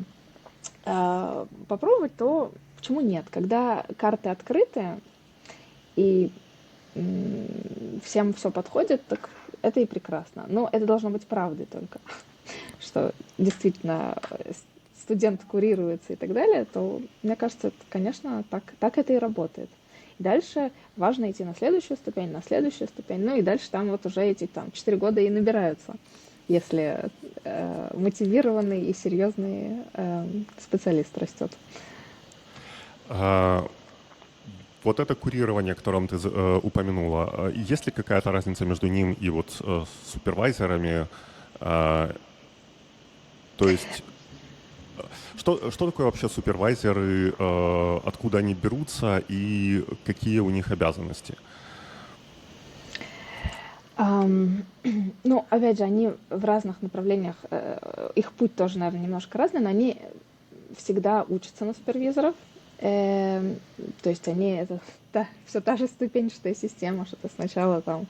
попробовать, то почему нет? Когда карты открыты и всем все подходит, так это и прекрасно. Но это должно быть правдой только, что действительно студент курируется и так далее, то, мне кажется, это, конечно, так это и работает. И дальше важно идти на следующую ступень, ну и дальше там вот уже эти там 4 года и набираются, если мотивированный и серьезный специалист растет. Вот это курирование, о котором ты упомянула, есть ли какая-то разница между ним и вот супервайзерами? То есть что такое вообще супервайзеры, откуда они берутся и какие у них обязанности? Ну, опять же, они в разных направлениях, их путь тоже, наверное, немножко разный, но они всегда учатся на супервизоров. То есть они, это все та же ступенчатая система, что ты сначала там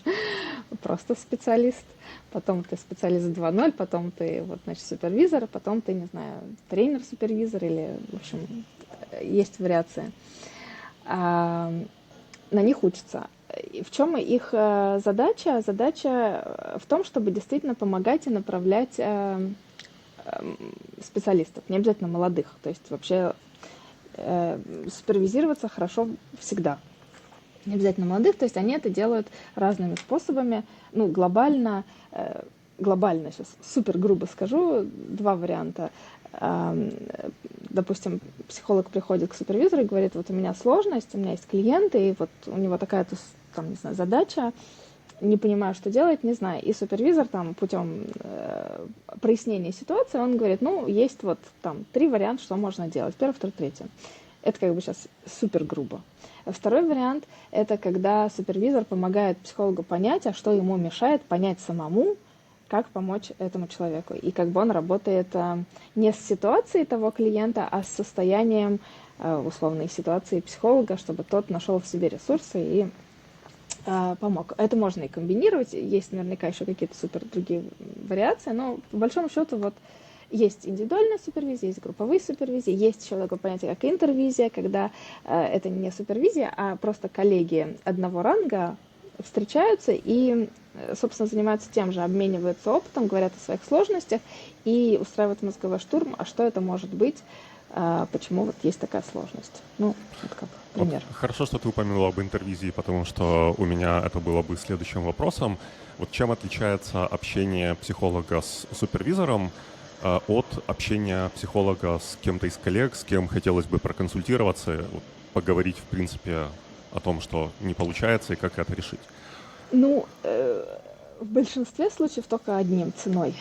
просто специалист, потом ты специалист 2.0, потом ты, вот, значит, супервизор, потом ты, не знаю, тренер-супервизор или, в общем, есть вариации. На них учатся. В чем их задача? Задача в том, чтобы действительно помогать и направлять специалистов, не обязательно молодых. То есть вообще супервизироваться хорошо всегда. Не обязательно молодых, то есть они это делают разными способами. Ну, глобально, сейчас супер грубо скажу, 2 варианта. Допустим, психолог приходит к супервизору и говорит, вот у меня сложность, у меня есть клиенты, и вот у него такая-то, там, не знаю, задача, не понимаю, что делать, не знаю. И супервизор там путем прояснения ситуации, он говорит, ну, есть вот там 3 варианта, что можно делать. Первый, второй, третий. Это как бы сейчас супер грубо. Второй вариант – это когда супервизор помогает психологу понять, а что ему мешает понять самому, как помочь этому человеку. И как бы он работает не с ситуацией того клиента, а с состоянием условной ситуации психолога, чтобы тот нашел в себе ресурсы и помог. Это можно и комбинировать. Есть наверняка еще какие-то супер другие вариации, но по большому счету вот есть индивидуальная супервизия, есть групповые супервизии, есть еще такое понятие, как интервизия, когда это не супервизия, а просто коллеги одного ранга встречаются и, собственно, занимаются тем же, обмениваются опытом, говорят о своих сложностях и устраивают мозговой штурм, а что это может быть, почему вот есть такая сложность. Ну, вот как Вот пример. хорошо, что ты упомянула об интервизии, потому что у меня это было бы следующим вопросом. Вот чем отличается общение психолога с супервизором от общения психолога с кем-то из коллег, с кем хотелось бы проконсультироваться, вот, поговорить, в принципе, о том, что не получается и как это решить? Ну, в большинстве случаев только одним ценой.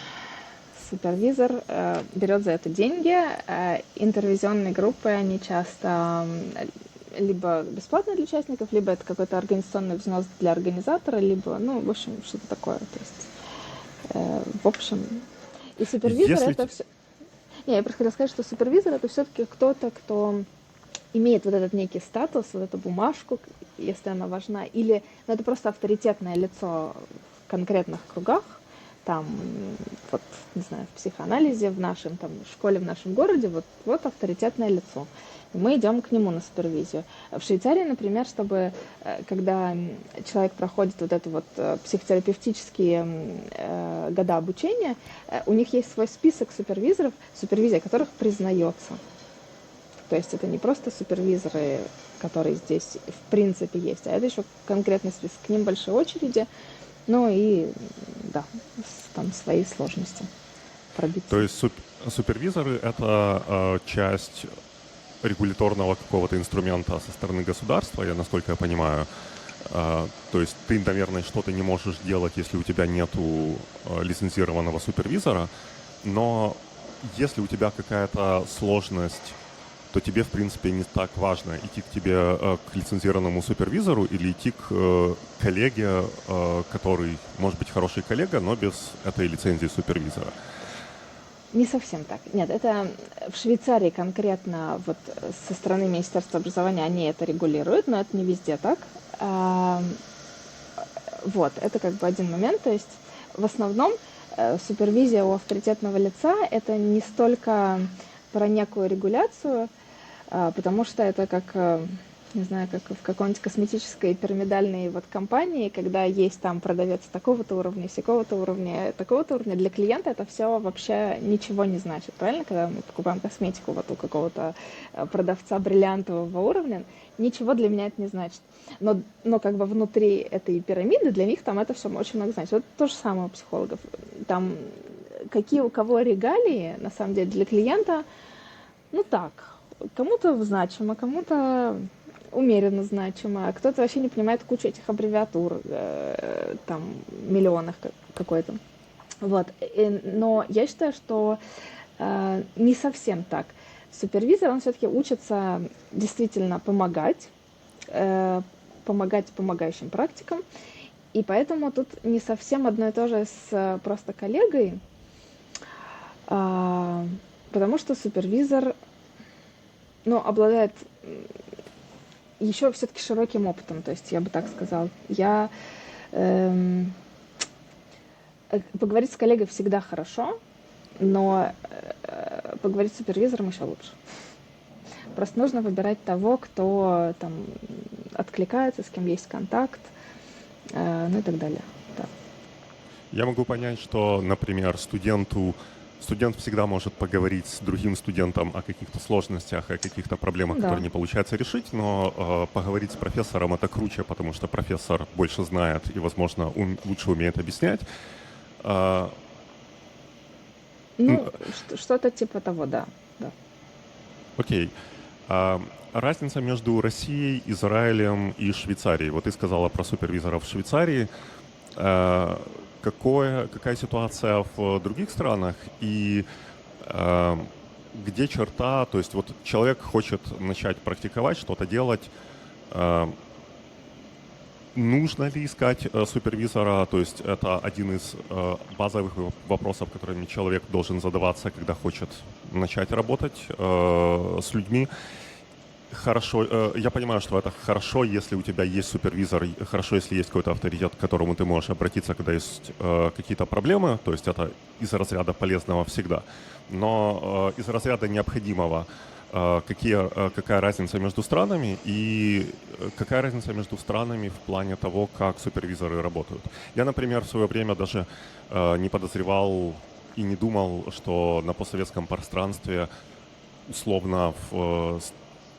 Супервизор берет за это деньги. Интервизионные группы, они часто либо бесплатные для участников, либо это какой-то организационный взнос для организатора, либо, ну, в общем, что-то такое. То есть, в общем, и супервизор Если... это все... Не, я просто хотела сказать, что супервизор это все-таки кто-то, кто имеет вот этот некий статус, вот эту бумажку, если она важна, или ну, это просто авторитетное лицо в конкретных кругах, там, вот, не знаю, в психоанализе, в нашем там, школе, в нашем городе, вот авторитетное лицо. И мы идем к нему на супервизию. В Швейцарии, например, чтобы, когда человек проходит вот это вот психотерапевтические года обучения, у них есть свой список супервизоров, супервизия которых признается. То есть это не просто супервизоры, которые здесь в принципе есть, а это еще конкретный список. К ним большие очереди, ну и да, там свои сложности пробиться. То есть супервизоры — это часть регуляторного какого-то инструмента со стороны государства, насколько я понимаю. То есть ты, наверное, что-то не можешь делать, если у тебя нету лицензированного супервизора, но если у тебя какая-то сложность, то тебе, в принципе, не так важно идти к тебе, к лицензированному супервизору или идти к коллеге, который, может быть, хороший коллега, но без этой лицензии супервизора. Не совсем так. Нет, это в Швейцарии конкретно вот со стороны Министерства образования они это регулируют, но это не везде так. Вот, это как бы один момент. То есть в основном супервизия у авторитетного лица это не столько про некую регуляцию, потому что это как, не знаю, как в какой-нибудь косметической пирамидальной вот компании, когда есть там продавец такого-то уровня, сякого-то уровня, такого-то уровня, для клиента это все вообще ничего не значит, правильно? Когда мы покупаем косметику вот у какого-то продавца бриллиантового уровня, ничего для меня это не значит. Но как бы внутри этой пирамиды для них там это все очень много значит. Вот то же самое у психологов. Там какие у кого регалии, на самом деле, для клиента, ну так, кому-то значимо, кому-то умеренно значимо, а кто-то вообще не понимает кучу этих аббревиатур, там, миллионах какой-то. Вот. Но я считаю, что не совсем так. Супервизор, он все-таки учится действительно помогать помогающим практикам, и поэтому тут не совсем одно и то же с просто коллегой, потому что супервизор, ну, обладает еще все-таки широким опытом, то есть я бы так сказала. Поговорить с коллегой всегда хорошо, но поговорить с супервизором еще лучше. Просто нужно выбирать того, кто там откликается, с кем есть контакт, ну и так далее. Да. Я могу понять, что, например, студент всегда может поговорить с другим студентом о каких-то сложностях, о каких-то проблемах, которые не получается решить, но поговорить с профессором — это круче, потому что профессор больше знает и, возможно, лучше умеет объяснять. Ну, что-то типа того, да. Окей. Разница между Россией, Израилем и Швейцарией. Вот ты сказала про супервизоров в Швейцарии. Какая ситуация в других странах и где черта, то есть вот человек хочет начать практиковать, что-то делать, нужно ли искать супервизора, то есть это один из базовых вопросов, которыми человек должен задаваться, когда хочет начать работать с людьми. Хорошо, я понимаю, что это хорошо, если у тебя есть супервизор, хорошо, если есть какой-то авторитет, к которому ты можешь обратиться, когда есть какие-то проблемы, то есть это из разряда полезного всегда, но из разряда необходимого, какая разница между странами и какая разница между странами в плане того, как супервизоры работают. Я, например, в свое время даже не подозревал и не думал, что на постсоветском пространстве условно в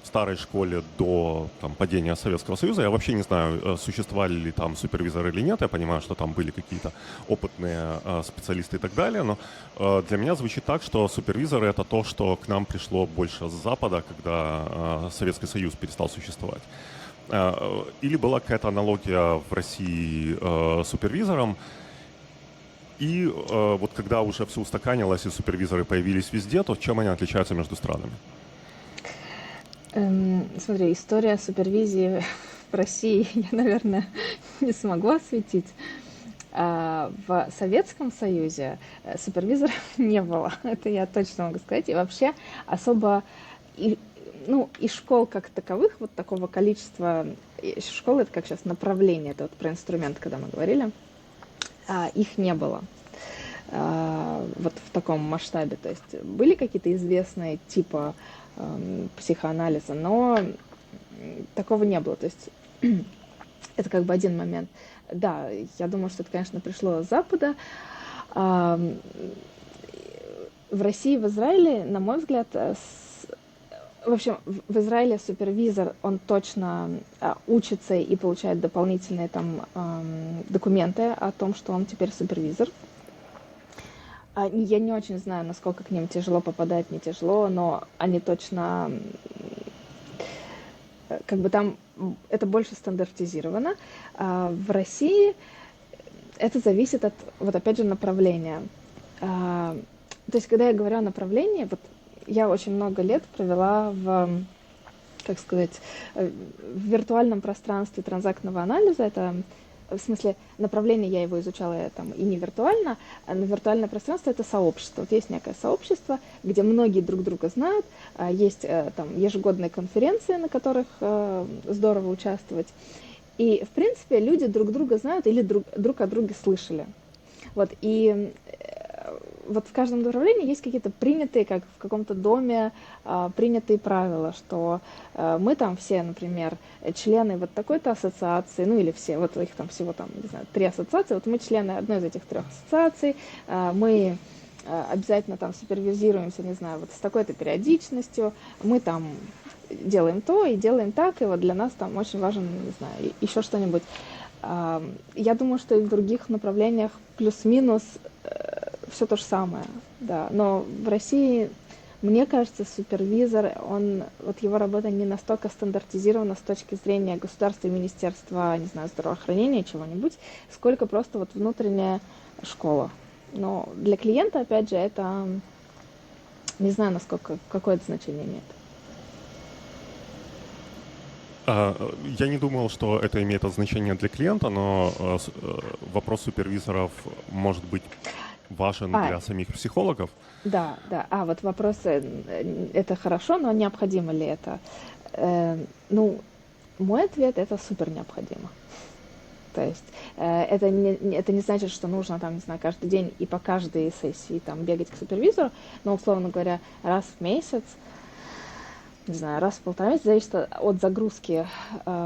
старой школе до там, падения Советского Союза. Я вообще не знаю, существовали ли там супервизоры или нет. Я понимаю, что там были какие-то опытные специалисты и так далее. Но для меня звучит так, что супервизоры — это то, что к нам пришло больше с Запада, когда Советский Союз перестал существовать. Или была какая-то аналогия в России с супервизором. И вот когда уже все устаканилось и супервизоры появились везде, то чем они отличаются между странами? Смотри, история супервизии в России я, наверное, не смогу осветить. В Советском Союзе супервизоров не было, это я точно могу сказать. И вообще особо и школ как таковых, вот такого количества, школы — это как сейчас направление, это вот про инструмент, когда мы говорили, их не было вот в таком масштабе. То есть были какие-то известные типа психоанализа, но такого не было. То есть это как бы один момент. Да, я думаю, что это, конечно, пришло с Запада. В России, в Израиле, на мой взгляд, в общем, в Израиле супервизор, он точно учится и получает дополнительные там документы о том, что он теперь супервизор. Я не очень знаю, насколько к ним тяжело попадать, не тяжело, но они точно, как бы там это больше стандартизировано. В России это зависит от, вот опять же, направления. То есть, когда я говорю о направлении, вот я очень много лет провела как сказать, в виртуальном пространстве транзактного анализа. Это, в смысле, направление я его изучала там и не виртуально, а на виртуальное пространство — это сообщество. Вот есть некое сообщество, где многие друг друга знают, есть там ежегодные конференции, на которых здорово участвовать. И, в принципе, люди друг друга знают или друг о друге слышали. Вот, и вот в каждом направлении есть какие-то принятые, как в каком-то доме, принятые правила, что мы там все, например, члены вот такой-то ассоциации, ну или все, вот их там всего там, не знаю, 3 ассоциации, вот мы члены одной из этих 3 ассоциаций, мы обязательно там супервизируемся, не знаю, вот с такой-то периодичностью, мы там делаем то и делаем так, и вот для нас там очень важен, не знаю, еще что-нибудь. Я думаю, что и в других направлениях плюс-минус все то же самое, да. Но в России, мне кажется, супервизор, вот его работа не настолько стандартизирована с точки зрения государства и министерства, не знаю, здравоохранения, чего-нибудь, сколько просто вот внутренняя школа. Но для клиента, опять же, это не знаю, насколько, какое это значение имеет. Я не думал, что это имеет значение для клиента, но вопрос супервизоров может быть важен для самих психологов. Да, да. Вот вопрос, это хорошо, но необходимо ли это? Мой ответ — это супер необходимо. То есть это не значит, что нужно там, не знаю, каждый день и по каждой сессии там бегать к супервизору, но, условно говоря, раз в месяц, не знаю, раз в полтора месяца, зависит от загрузки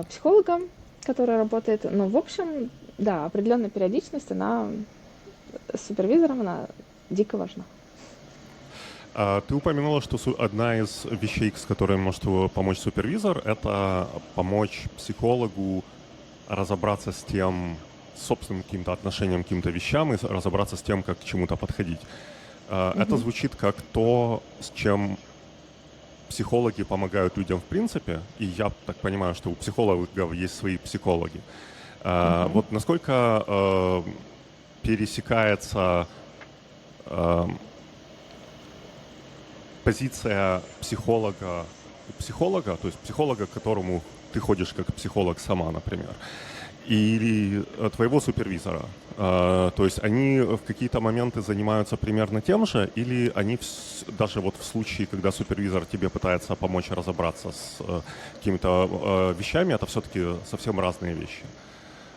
психолога, который работает. Но, в общем, да, определенная периодичность, она с супервизором, она дико важна. Ты упомянула, что одна из вещей, с которой может помочь супервизор, это помочь психологу разобраться с тем, с собственным каким-то отношением к каким-то вещам и разобраться с тем, как к чему-то подходить. Это звучит как то, с чем психологи помогают людям в принципе, и я так понимаю, что у психологов есть свои психологи. Вот насколько пересекается позиция психолога, то есть психолога, к которому ты ходишь как психолог сама, например, или твоего супервизора. То есть они в какие-то моменты занимаются примерно тем же, или они даже вот в случае, когда супервизор тебе пытается помочь разобраться с какими-то вещами, это все-таки совсем разные вещи.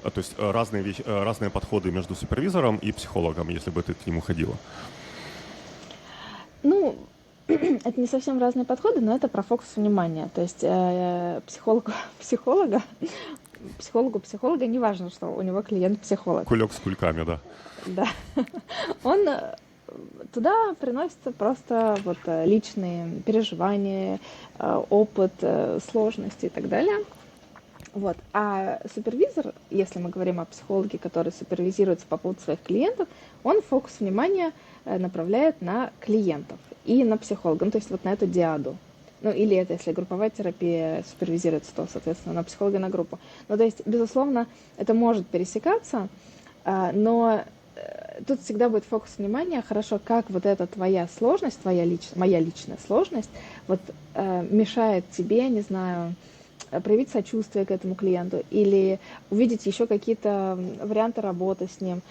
То есть разные подходы между супервизором и психологом, если бы ты к нему ходила. Это не совсем разные подходы, но это про фокус внимания. То есть психологу не важно, что у него клиент психолог. Кулек с кульками, да. Да. Он туда приносятся просто вот личные переживания, опыт, сложности и так далее. Вот. А супервизор, если мы говорим о психологе, который супервизируется по поводу своих клиентов, он фокус внимания направляет на клиентов и на психолога, ну, то есть вот на эту диаду. Ну, или это, если групповая терапия супервизируется, то, соответственно, на психолога и на группу. Ну, то есть, безусловно, это может пересекаться, но тут всегда будет фокус внимания, хорошо, как вот эта твоя сложность, моя личная сложность, вот мешает тебе, не знаю, проявить сочувствие к этому клиенту или увидеть еще какие-то варианты работы с ним.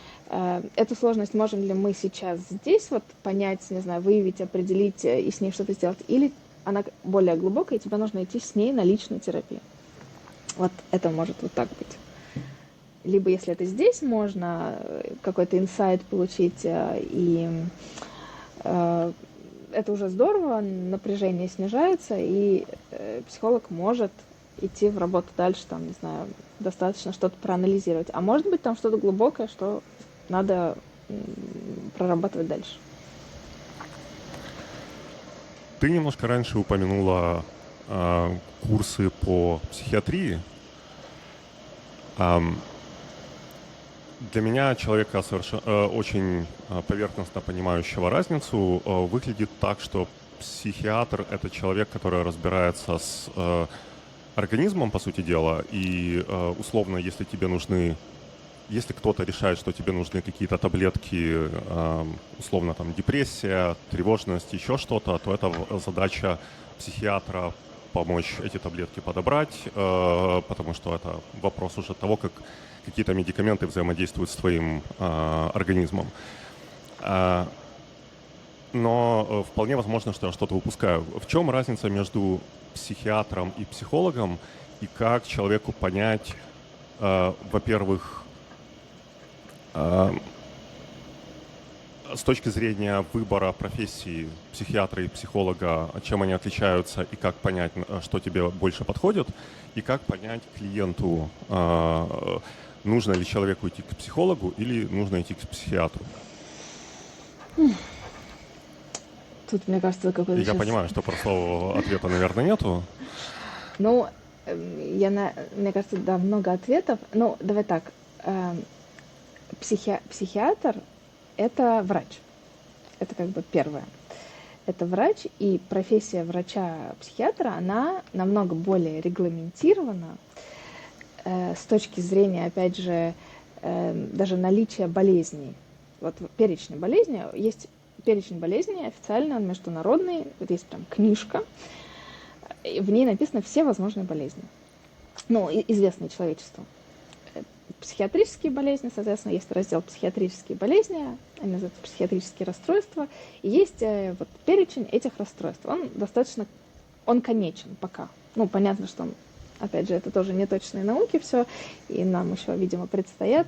Эту сложность можем ли мы сейчас здесь вот понять, не знаю, выявить, определить и с ней что-то сделать, или она более глубокая, и тебе нужно идти с ней на личную терапию. Вот это может вот так быть. Либо если это здесь, можно какой-то инсайт получить, и это уже здорово, напряжение снижается, и психолог может идти в работу дальше, там, не знаю, достаточно что-то проанализировать. А может быть, там что-то глубокое, что надо прорабатывать дальше. Ты немножко раньше упомянула курсы по психиатрии. Для меня, человека очень поверхностно понимающего разницу, выглядит так, что психиатр — это человек, который разбирается с организмом, по сути дела, и условно, если кто-то решает, что тебе нужны какие-то таблетки, условно там депрессия, тревожность, еще что-то, то это задача психиатра помочь эти таблетки подобрать, потому что это вопрос уже того, как какие-то медикаменты взаимодействуют с твоим организмом. Но вполне возможно, что я что-то упускаю. В чем разница между психиатром и психологом, и как человеку понять, во-первых, с точки зрения выбора профессии психиатра и психолога, чем они отличаются, и как понять, что тебе больше подходит, и как понять клиенту, нужно ли человеку идти к психологу или нужно идти к психиатру? Тут, мне кажется, какой-то Я понимаю, что простого ответа, наверное, нету. Ну, мне кажется, да, много ответов. Ну, давай так. Психиатр — это врач. Это как бы первое. Это врач, и профессия врача-психиатра, она намного более регламентирована с точки зрения, опять же, даже наличия болезней. Вот перечень болезней. Есть перечень болезней официально, он международный. Вот есть прям книжка. В ней написаны все возможные болезни. Ну, известные человечеству. Психиатрические болезни, соответственно, есть раздел психиатрические болезни, они называются психиатрические расстройства, и есть вот перечень этих расстройств. Он конечен пока. Ну, понятно, что, опять же, это тоже неточные науки все, и нам еще, видимо, предстоят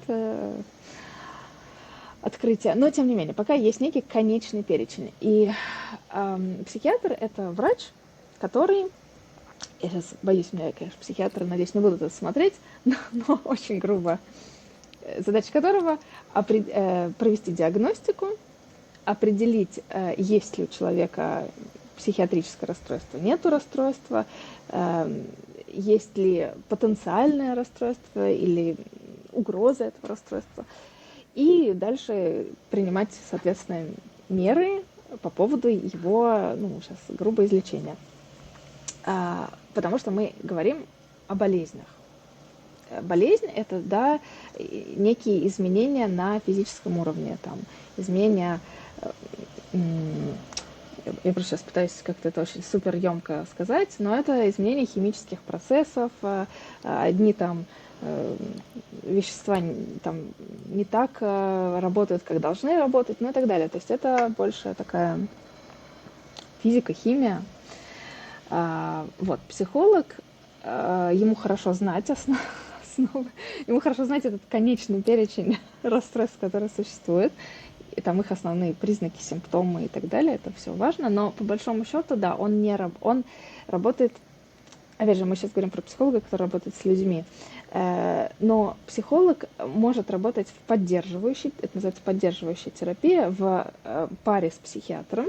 открытия. Но, тем не менее, пока есть некий конечный перечень. И психиатр — это врач, который... Я сейчас боюсь, меня, конечно, психиатры, надеюсь, не будут это смотреть, но очень грубо. Задача которого провести диагностику, определить, есть ли у человека психиатрическое расстройство, нету расстройства, есть ли потенциальное расстройство или угроза этого расстройства. И дальше принимать, соответственно, меры по поводу его, сейчас грубо, излечения. Потому что мы говорим о болезнях. Болезнь — это, да, некие изменения на физическом уровне, там, изменения, я просто сейчас пытаюсь как-то это очень супер емко сказать, но это изменения химических процессов, одни там вещества там не так работают, как должны работать, ну и так далее. То есть это больше такая физика, химия. Вот, психолог, ему хорошо знать основы, ему хорошо знать этот конечный перечень расстройств, которые существуют, и там их основные признаки, симптомы и так далее, это все важно, но по большому счету, да, он работает опять же, мы сейчас говорим про психолога, который работает с людьми, но психолог может работать в поддерживающей, это называется поддерживающая терапия, в паре с психиатром.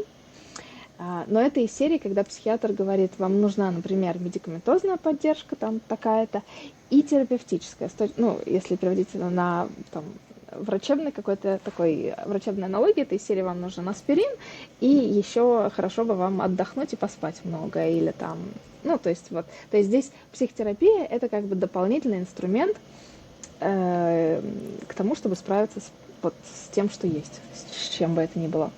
Но это из серии, когда психиатр говорит, вам нужна, например, медикаментозная поддержка, там такая-то, и терапевтическая. Ну, если переводить на там, врачебной какой-то такой врачебной аналогии, это из серии вам нужен аспирин, и еще хорошо бы вам отдохнуть и поспать много, или там, ну, то есть вот, то есть здесь психотерапия это как бы дополнительный инструмент к тому, чтобы справиться вот, с тем, что есть, с чем бы это ни было.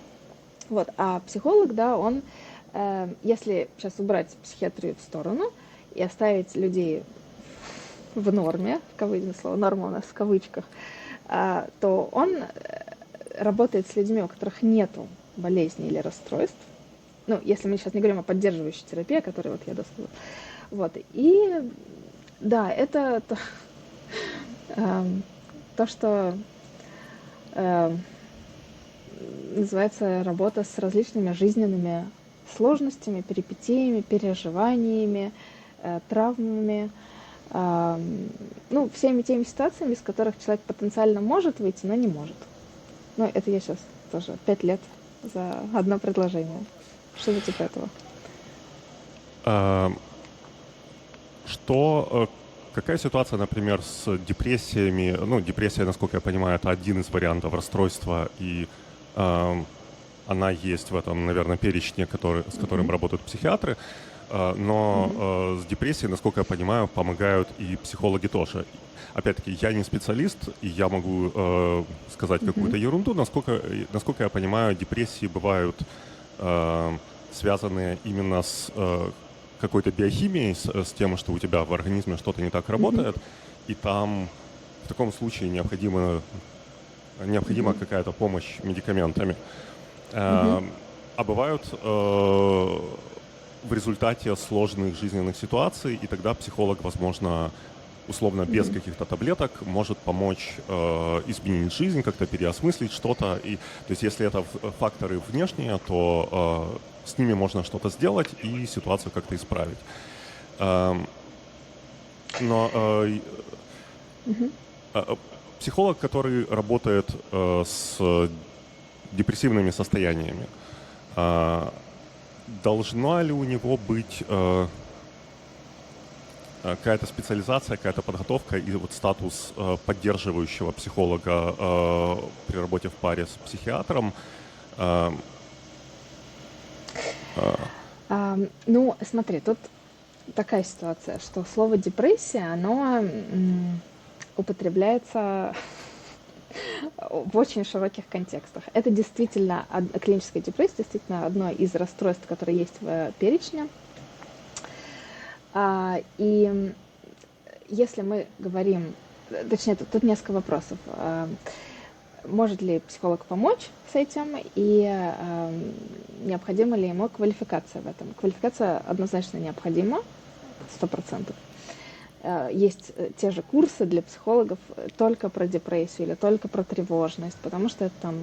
Вот. А психолог, да, он, если сейчас убрать психиатрию в сторону и оставить людей в норме, слово норма у нас в кавычках, то он работает с людьми, у которых нету болезней или расстройств. Ну, если мы сейчас не говорим о поддерживающей терапии, о которой вот я досказала. Вот. И да, это то что называется работа с различными жизненными сложностями, перипетиями, переживаниями, травмами, ну, всеми теми ситуациями, из которых человек потенциально может выйти, но не может. Ну, это я сейчас тоже 5 лет за одно предложение. Что-то типа этого. Какая ситуация, например, с депрессиями? Ну, депрессия, насколько я понимаю, это один из вариантов расстройства, и она есть в этом, наверное, перечне, с которым работают психиатры. Но с депрессией, насколько я понимаю, помогают и психологи тоже. Опять-таки, я не специалист, и я могу сказать какую-то ерунду. Насколько я понимаю, депрессии бывают связаны именно с какой-то биохимией, с тем, что у тебя в организме что-то не так работает, и там в таком случае необходима какая-то помощь медикаментами. А бывают в результате сложных жизненных ситуаций, и тогда психолог, возможно, условно без каких-то таблеток может помочь изменить жизнь, как-то переосмыслить что-то. И, то есть если это факторы внешние, то с ними можно что-то сделать и ситуацию как-то исправить. Но психолог, который работает с депрессивными состояниями, должна ли у него быть какая-то специализация, какая-то подготовка и вот статус поддерживающего психолога при работе в паре с психиатром? Ну, смотри, тут такая ситуация, что слово депрессия, оно употребляется в очень широких контекстах. Это действительно, клиническая депрессия действительно одно из расстройств, которое есть в перечне. И если мы говорим, точнее, тут несколько вопросов. Может ли психолог помочь с этим, и необходима ли ему квалификация в этом? Квалификация однозначно необходима, 100%. Есть те же курсы для психологов только про депрессию или только про тревожность, потому что это там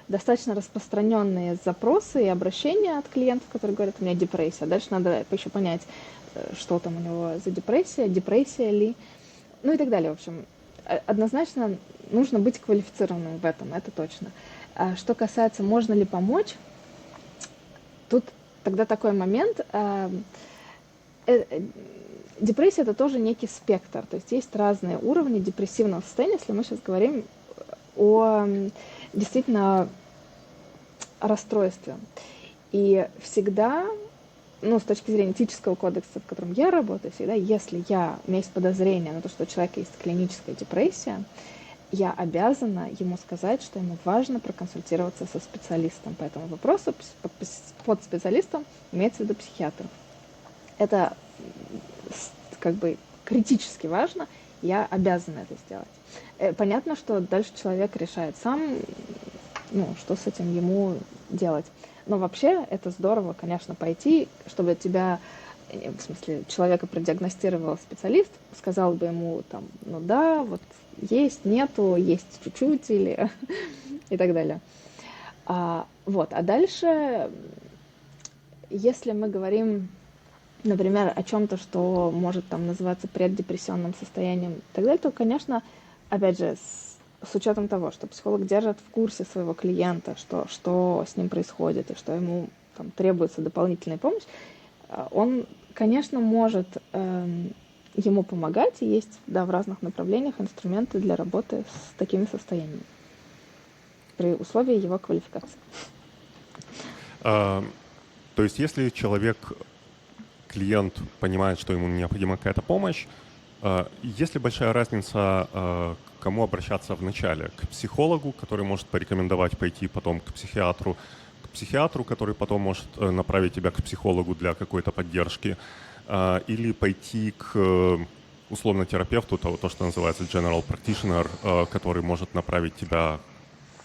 достаточно распространенные запросы и обращения от клиентов, которые говорят, у меня депрессия. Дальше надо еще понять, что там у него за депрессия ли, ну и так далее. В общем, однозначно нужно быть квалифицированным в этом, это точно. Что касается, можно ли помочь, тут тогда такой момент. Депрессия – это тоже некий спектр, то есть есть разные уровни депрессивного состояния, если мы сейчас говорим о действительно расстройстве. И всегда, ну, с точки зрения этического кодекса, в котором я работаю, всегда, если у меня есть подозрение на то, что у человека есть клиническая депрессия, я обязана ему сказать, что ему важно проконсультироваться со специалистом по этому вопросу. Под специалистом имеется в виду психиатр. Это как бы критически важно, я обязана это сделать. Понятно, что дальше человек решает сам, ну, что с этим ему делать. Но вообще это здорово, конечно, пойти, чтобы тебя, в смысле, человека продиагностировал специалист, сказал бы ему там, ну да, вот есть, нету, есть чуть-чуть или и так далее. Вот. А дальше, если мы говорим например, о чем-то, что может там называться преддепрессионным состоянием и так далее, то, конечно, опять же, с учетом того, что психолог держит в курсе своего клиента, что с ним происходит и что ему там, требуется дополнительная помощь, он, конечно, может ему помогать, и есть да, в разных направлениях инструменты для работы с такими состояниями при условии его квалификации. То есть если клиент понимает, что ему необходима какая-то помощь, есть ли большая разница, к кому обращаться вначале? К психологу, который может порекомендовать пойти потом к психиатру, который потом может направить тебя к психологу для какой-то поддержки, или пойти к условно-терапевту, то, что называется general practitioner, который может направить тебя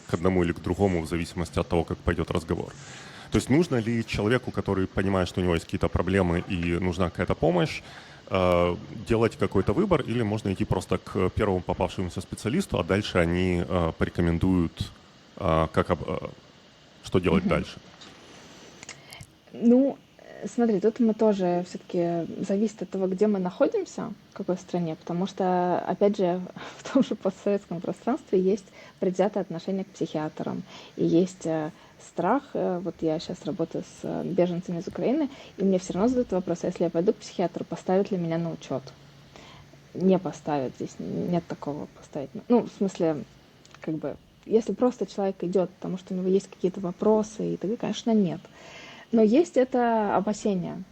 к одному или к другому в зависимости от того, как пойдет разговор. То есть нужно ли человеку, который понимает, что у него есть какие-то проблемы и нужна какая-то помощь, делать какой-то выбор, или можно идти просто к первому попавшемуся специалисту, а дальше они порекомендуют, что делать дальше? Ну, смотри, тут мы тоже все-таки зависит от того, где мы находимся, в какой стране, потому что, опять же, в том же постсоветском пространстве есть предвзятое отношение к психиатрам, и есть страх. Вот я сейчас работаю с беженцами из Украины, и мне все равно задают вопрос, а если я пойду к психиатру, поставят ли меня на учет? Не поставят, здесь нет такого поставить. Ну, в смысле, как бы, если просто человек идет, потому что у него есть какие-то вопросы, и тогда, конечно, нет. Но есть это опасение.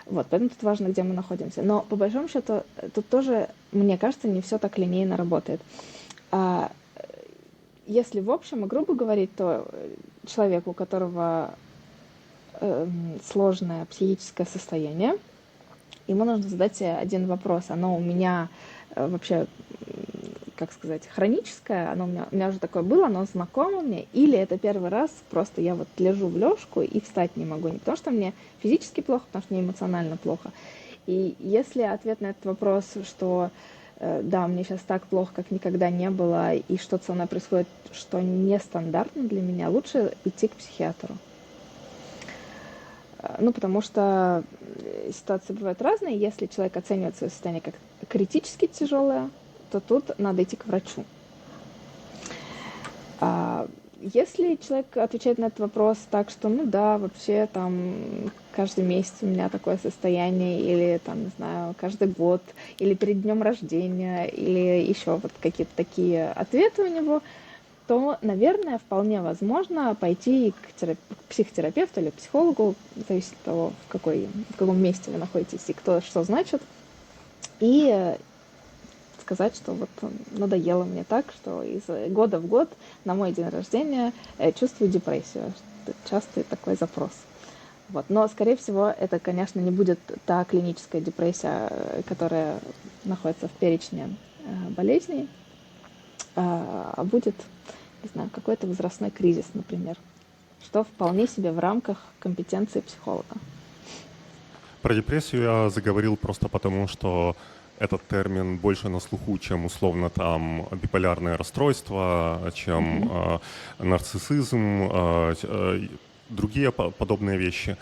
Вот, поэтому тут важно, где мы находимся. Но по большому счету тут тоже, мне кажется, не все так линейно работает. Если в общем и грубо говорить, то человек, у которого сложное психическое состояние, ему нужно задать себе один вопрос. Оно у меня вообще, как сказать, хроническое, у меня уже такое было, оно знакомо мне, или это первый раз, просто я вот лежу в лёжку и встать не могу. Не потому что мне физически плохо, потому что мне эмоционально плохо. И если ответ на этот вопрос, что да, мне сейчас так плохо, как никогда не было, и что-то со мной происходит, что нестандартно для меня, лучше идти к психиатру. Ну, потому что ситуации бывают разные. Если человек оценивает свое состояние как критически тяжелое, то тут надо идти к врачу. Если человек отвечает на этот вопрос так, что, ну да, вообще там каждый месяц у меня такое состояние, или там, не знаю, каждый год, или перед днем рождения, или еще вот какие-то такие ответы у него, то, наверное, вполне возможно пойти к психотерапевту или психологу, зависит от того, в каком месте вы находитесь и кто что значит, и сказать, что вот надоело мне так, что из года в год на мой день рождения чувствую депрессию. Это частый такой запрос. Вот. Но, скорее всего, это, конечно, не будет та клиническая депрессия, которая находится в перечне болезней, а будет, не знаю, какой-то возрастной кризис, например, что вполне себе в рамках компетенции психолога. Про депрессию я заговорил просто потому, что этот термин больше на слуху, чем условно там биполярное расстройство, чем нарциссизм, другие подобные вещи.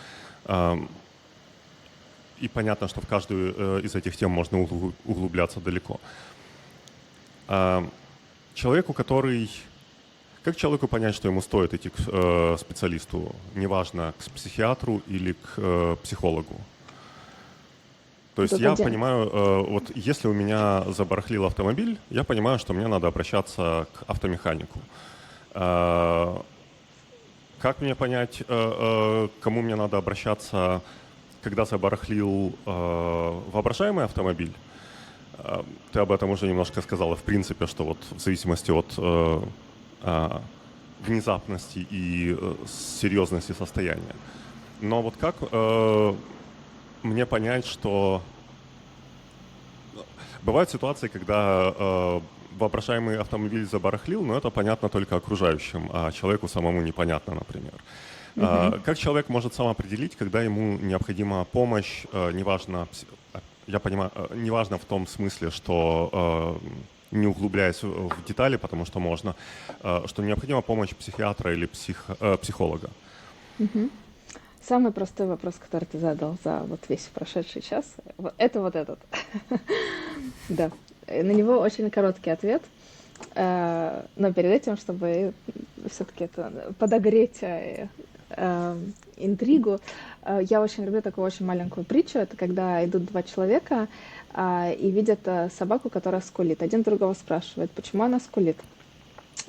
И понятно, что в каждую из этих тем можно углубляться далеко. Как человеку понять, что ему стоит идти к специалисту, неважно, к психиатру или к психологу? То есть я понимаю, вот если у меня забарахлил автомобиль, я понимаю, что мне надо обращаться к автомеханику. Как мне понять, к кому мне надо обращаться, когда забарахлил воображаемый автомобиль? Ты об этом уже немножко сказала, в принципе, что вот в зависимости от внезапности и серьезности состояния. Но вот как мне понять, что бывают ситуации, когда воображаемый автомобиль забарахлил, но это понятно только окружающим, а человеку самому непонятно, например. Как человек может сам определить, когда ему необходима помощь, неважно, я понимаю, неважно в том смысле, что не углубляясь в детали, потому что можно, что необходима помощь психиатра или психолога? Самый простой вопрос, который ты задал за вот весь прошедший час, это вот этот. Да. На него очень короткий ответ. Но перед этим, чтобы все-таки это подогреть интригу, я очень люблю такую очень маленькую притчу. Это когда идут два человека и видят собаку, которая скулит. Один другого спрашивает, почему она скулит.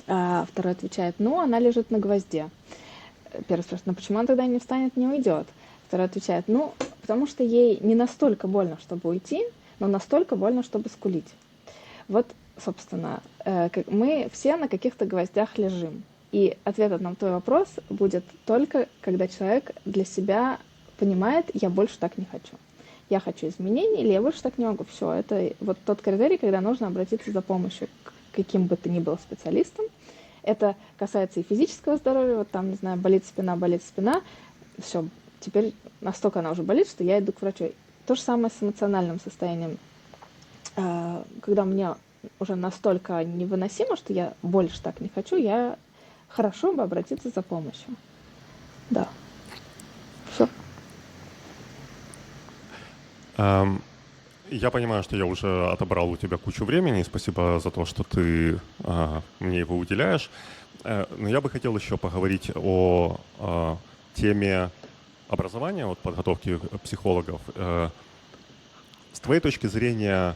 Второй отвечает, ну, она лежит на гвозде. Первый спрашивает, ну почему она тогда не встанет, не уйдет? Второй отвечает, ну, потому что ей не настолько больно, чтобы уйти, но настолько больно, чтобы скулить. Вот, собственно, мы все на каких-то гвоздях лежим. И ответом на твой вопрос будет только, когда человек для себя понимает, я больше так не хочу. Я хочу изменений, или я больше так не могу. Все, это вот тот критерий, когда нужно обратиться за помощью к каким бы то ни было специалистам. Это касается и физического здоровья, вот там, не знаю, болит спина, все, теперь настолько она уже болит, что я иду к врачу. То же самое с эмоциональным состоянием. Когда мне уже настолько невыносимо, что я больше так не хочу, я хорошо бы обратиться за помощью. Да, все. Я понимаю, что я уже отобрал у тебя кучу времени. Спасибо за то, что ты мне его уделяешь. Но я бы хотел еще поговорить о теме образования, вот, подготовки психологов. С твоей точки зрения,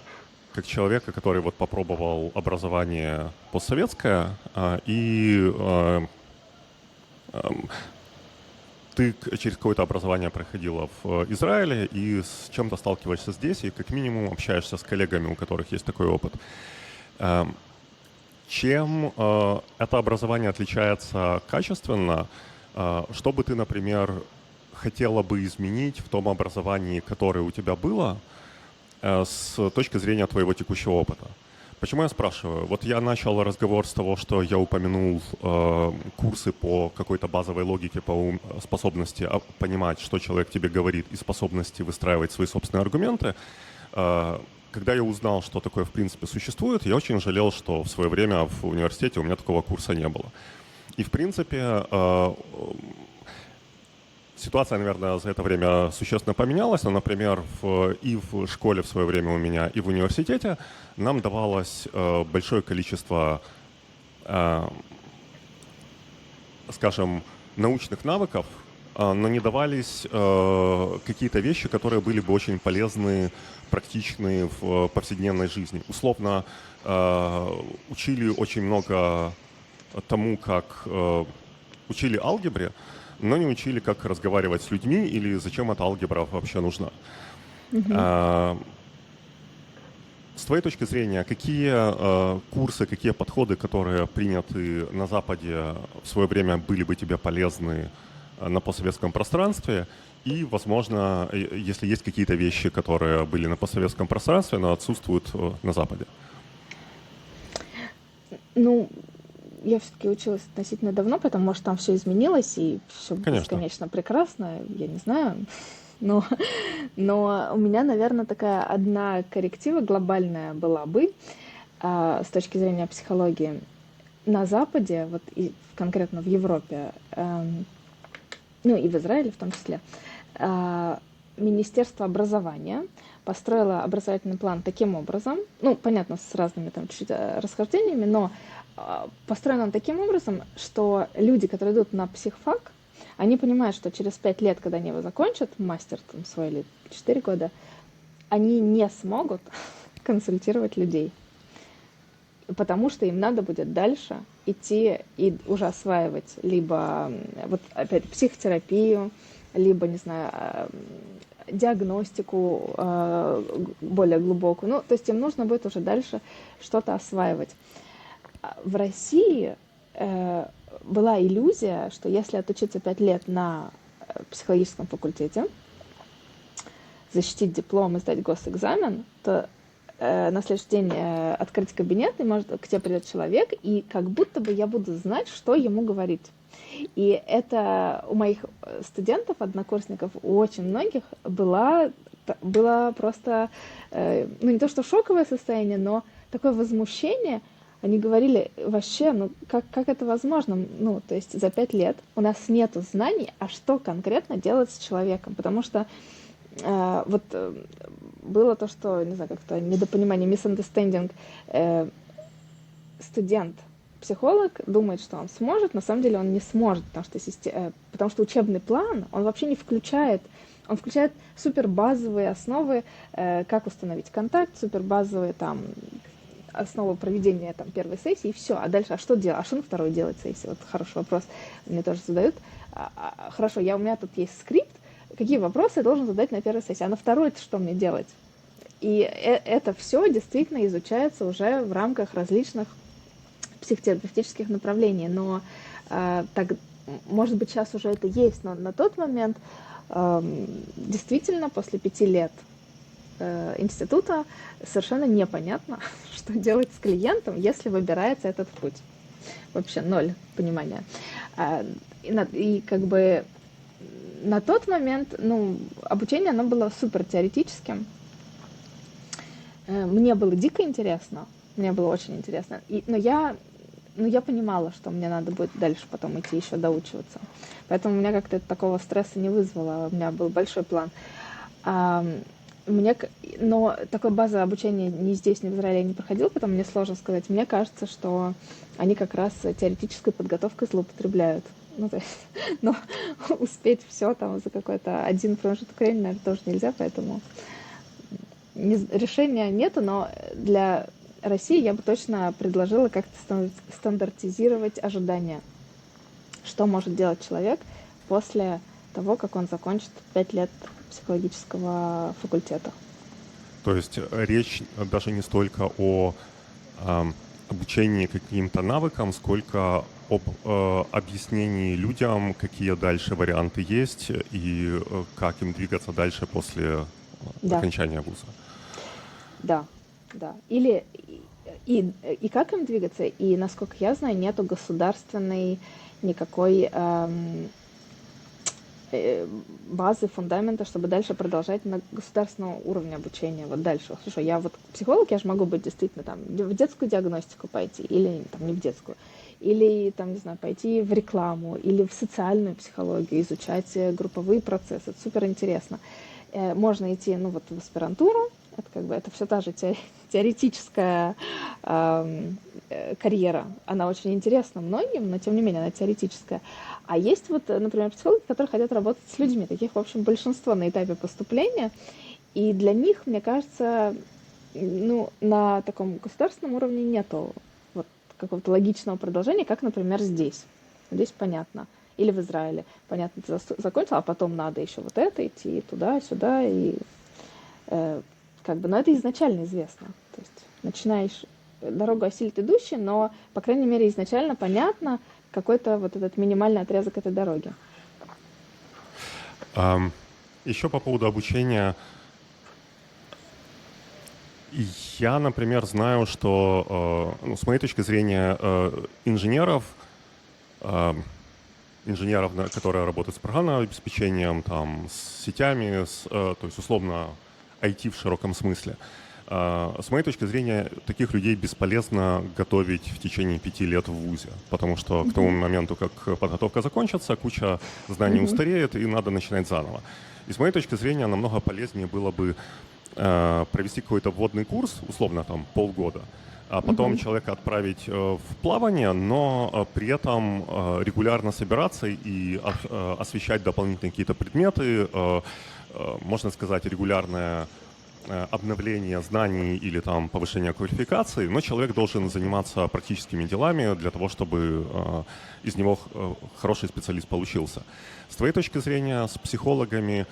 как человека, который вот попробовал образование постсоветское, и ты через какое-то образование проходила в Израиле и с чем-то сталкиваешься здесь, и как минимум общаешься с коллегами, у которых есть такой опыт. Чем это образование отличается качественно? Что бы ты, например, хотела бы изменить в том образовании, которое у тебя было, с точки зрения твоего текущего опыта? Почему я спрашиваю? Вот я начал разговор с того, что я упомянул курсы по какой-то базовой логике, по способности понимать, что человек тебе говорит, и способности выстраивать свои собственные аргументы. Когда я узнал, что такое в принципе существует, я очень жалел, что в свое время в университете у меня такого курса не было. И в принципе ситуация, наверное, за это время существенно поменялась, но, например, и в школе в свое время у меня, и в университете нам давалось большое количество, скажем, научных навыков, но не давались какие-то вещи, которые были бы очень полезны, практичны в повседневной жизни. Условно, учили очень много тому, как учили алгебре, но не учили, как разговаривать с людьми или зачем эта алгебра вообще нужна. С твоей точки зрения, какие курсы, какие подходы, которые приняты на Западе в свое время, были бы тебе полезны на постсоветском пространстве? И, возможно, если есть какие-то вещи, которые были на постсоветском пространстве, но отсутствуют на Западе? Ну, я все-таки училась относительно давно, поэтому, может, там все изменилось, и все Конечно. бесконечно прекрасно, я не знаю. Но у меня, наверное, такая одна корректива глобальная была бы с точки зрения психологии. На Западе, вот и конкретно в Европе, ну и в Израиле в том числе, Министерство образования построило образовательный план таким образом, ну, понятно, с разными там чуть-чуть расхождениями, но построен он таким образом, что люди, которые идут на психфак, они понимают, что через 5 лет, когда они его закончат, мастер там свой или 4 года, они не смогут консультировать людей. Потому что им надо будет дальше идти и уже осваивать либо, вот опять, психотерапию, либо, не знаю, диагностику более глубокую. Ну, то есть им нужно будет уже дальше что-то осваивать. В России была иллюзия, что если отучиться 5 лет на психологическом факультете, защитить диплом и сдать госэкзамен, то на следующий день открыть кабинет, и может к тебе придет человек, и как будто бы я буду знать, что ему говорить. И это у моих студентов, однокурсников, у очень многих было просто, ну не то что шоковое состояние, но такое возмущение. они говорили, вообще, ну как это возможно? Ну, то есть за 5 лет у нас нету знаний, а что конкретно делать с человеком? Потому что было то, что, не знаю, как-то недопонимание, misunderstanding, студент, психолог думает, что он сможет, на самом деле он не сможет, потому что учебный план, он вообще не включает, он включает супер базовые основы, как установить контакт, супер базовые там основы проведения там первой сессии, и все. А дальше, а что делать? А что на второй делать сессии? Вот хороший вопрос мне тоже задают. Хорошо, у меня тут есть скрипт, какие вопросы я должен задать на первой сессии, а на второй что мне делать? И это все действительно изучается уже в рамках различных психотерапевтических направлений, но так, может быть, сейчас уже это есть, но на тот момент действительно после 5 лет института совершенно непонятно, что делать с клиентом, если выбирается этот путь. Вообще ноль понимания. И как бы на тот момент, ну, обучение, оно было супер теоретическим. Мне было дико интересно, мне было очень интересно. Но я понимала, что мне надо будет дальше потом идти еще доучиваться. Поэтому у меня как-то такого стресса не вызвало, у меня был большой план. Но такое базовое обучение ни здесь, ни в Израиле я не проходила, потому мне сложно сказать. Мне кажется, что они как раз теоретической подготовкой злоупотребляют. Ну, то есть, но успеть все там за какой-то один промежуток времени, наверное, тоже нельзя, поэтому решения нету, но для России я бы точно предложила как-то стандартизировать ожидания. Что может делать человек после того, как он закончит 5 лет психологического факультета. То есть речь даже не столько о обучении каким-то навыкам, сколько об объяснении людям, какие дальше варианты есть и как им двигаться дальше после окончания вуза. Да. И как им двигаться, и, насколько я знаю, нету государственной никакой базы, фундамента, чтобы дальше продолжать на государственном уровне обучения. Вот дальше. Слушай, я вот психолог, я же могу быть действительно там в детскую диагностику пойти, или там не в детскую, или там, не знаю, пойти в рекламу, или в социальную психологию, изучать групповые процессы. Это супер интересно. Можно идти, ну вот, в аспирантуру, это как бы это все та же теоретическая карьера. Она очень интересна многим, но тем не менее она теоретическая. А есть вот, например, психологи, которые хотят работать с людьми. Таких, в общем, большинство на этапе поступления. И для них, мне кажется, ну, на таком государственном уровне нету вот какого-то логичного продолжения, как, например, здесь. Здесь понятно. Или в Израиле. Понятно, ты закончил, а потом надо еще вот это идти туда, сюда. И как бы, но это изначально известно. То есть начинаешь дорогу осилит идущий, но, по крайней мере, изначально понятно какой-то вот этот минимальный отрезок этой дороги. Еще по поводу обучения. Я, например, знаю, что, ну, с моей точки зрения, инженеров, которые работают с программным обеспечением, там, с сетями, то есть условно IT в широком смысле. С моей точки зрения, таких людей бесполезно готовить в течение 5 лет в вузе, потому что к тому моменту, как подготовка закончится, куча знаний устареет, и надо начинать заново. И с моей точки зрения, намного полезнее было бы провести какой-то вводный курс, условно там полгода, а потом человека отправить в плавание, но при этом регулярно собираться и освещать дополнительные какие-то предметы, можно сказать, регулярное обновление знаний или там повышение квалификации, но человек должен заниматься практическими делами для того, чтобы из него хороший специалист получился. С твоей точки зрения, с психологами,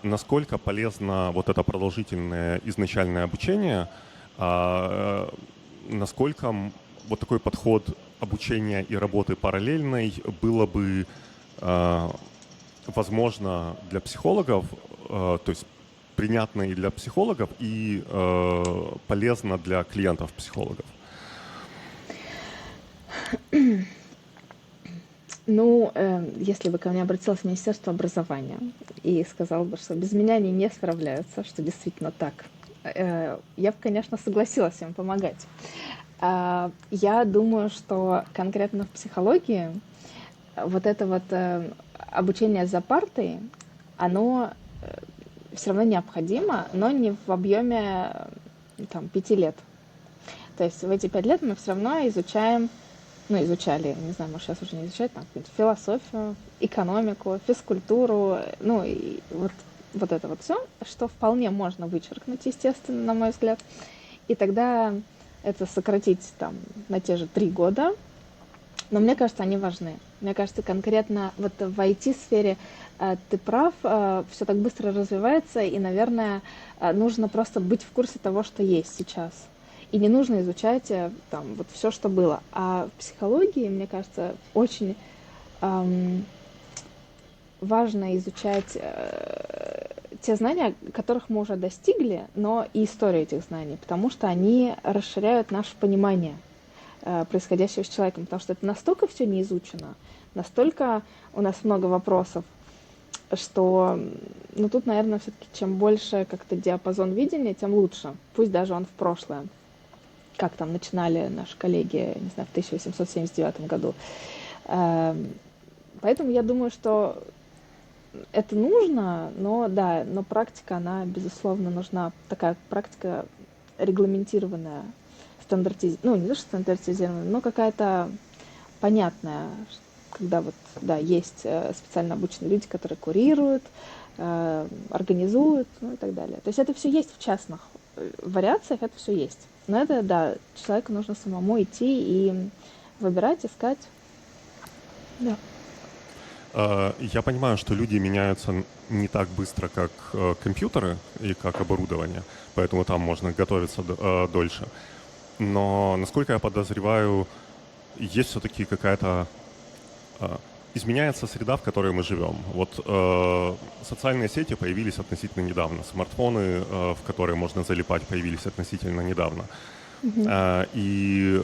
насколько полезно вот это продолжительное изначальное обучение, насколько вот такой подход обучения и работы параллельной было бы возможно для психологов, то есть принятно и для психологов, и полезно для клиентов психологов? Ну, если бы ко мне обратилось Министерство образования и сказало бы, что без меня они не справляются, что действительно так, я бы, конечно, согласилась им помогать. Я думаю, что конкретно в психологии вот это вот обучение за партой, оно все равно необходимо, но не в объеме там 5 лет. То есть в эти 5 лет мы все равно изучаем, ну, изучали, не знаю, может, сейчас уже не изучать, там, какую-то философию, экономику, физкультуру, ну, и вот это вот все, что вполне можно вычеркнуть, естественно, на мой взгляд. И тогда это сократить там на те же 3 года, но мне кажется, они важны. Мне кажется, конкретно вот в IT-сфере ты прав, все так быстро развивается, и, наверное, нужно просто быть в курсе того, что есть сейчас. И не нужно изучать там вот все, что было. А в психологии, мне кажется, очень важно изучать те знания, которых мы уже достигли, но и историю этих знаний, потому что они расширяют наше понимание происходящего с человеком, потому что это настолько все не изучено, настолько у нас много вопросов, что, ну, тут, наверное, все-таки чем больше как-то диапазон видения, тем лучше. Пусть даже он в прошлое, как там начинали наши коллеги, не знаю, в 1879 году. Поэтому я думаю, что это нужно, но да, но практика, она, безусловно, нужна. Такая практика регламентированная, ну, не то, что стандартизированная, но какая-то понятная, когда вот, да, есть специально обученные люди, которые курируют, организуют, ну и так далее. То есть это все есть в частных вариациях, это все есть. Но это, да, человеку нужно самому идти и выбирать, искать. Да. Я понимаю, что люди меняются не так быстро, как компьютеры и как оборудование, поэтому там можно готовиться дольше. Но, насколько я подозреваю, есть все-таки какая-то... изменяется среда, в которой мы живем. Вот социальные сети появились относительно недавно, смартфоны, в которые можно залипать, появились относительно недавно. И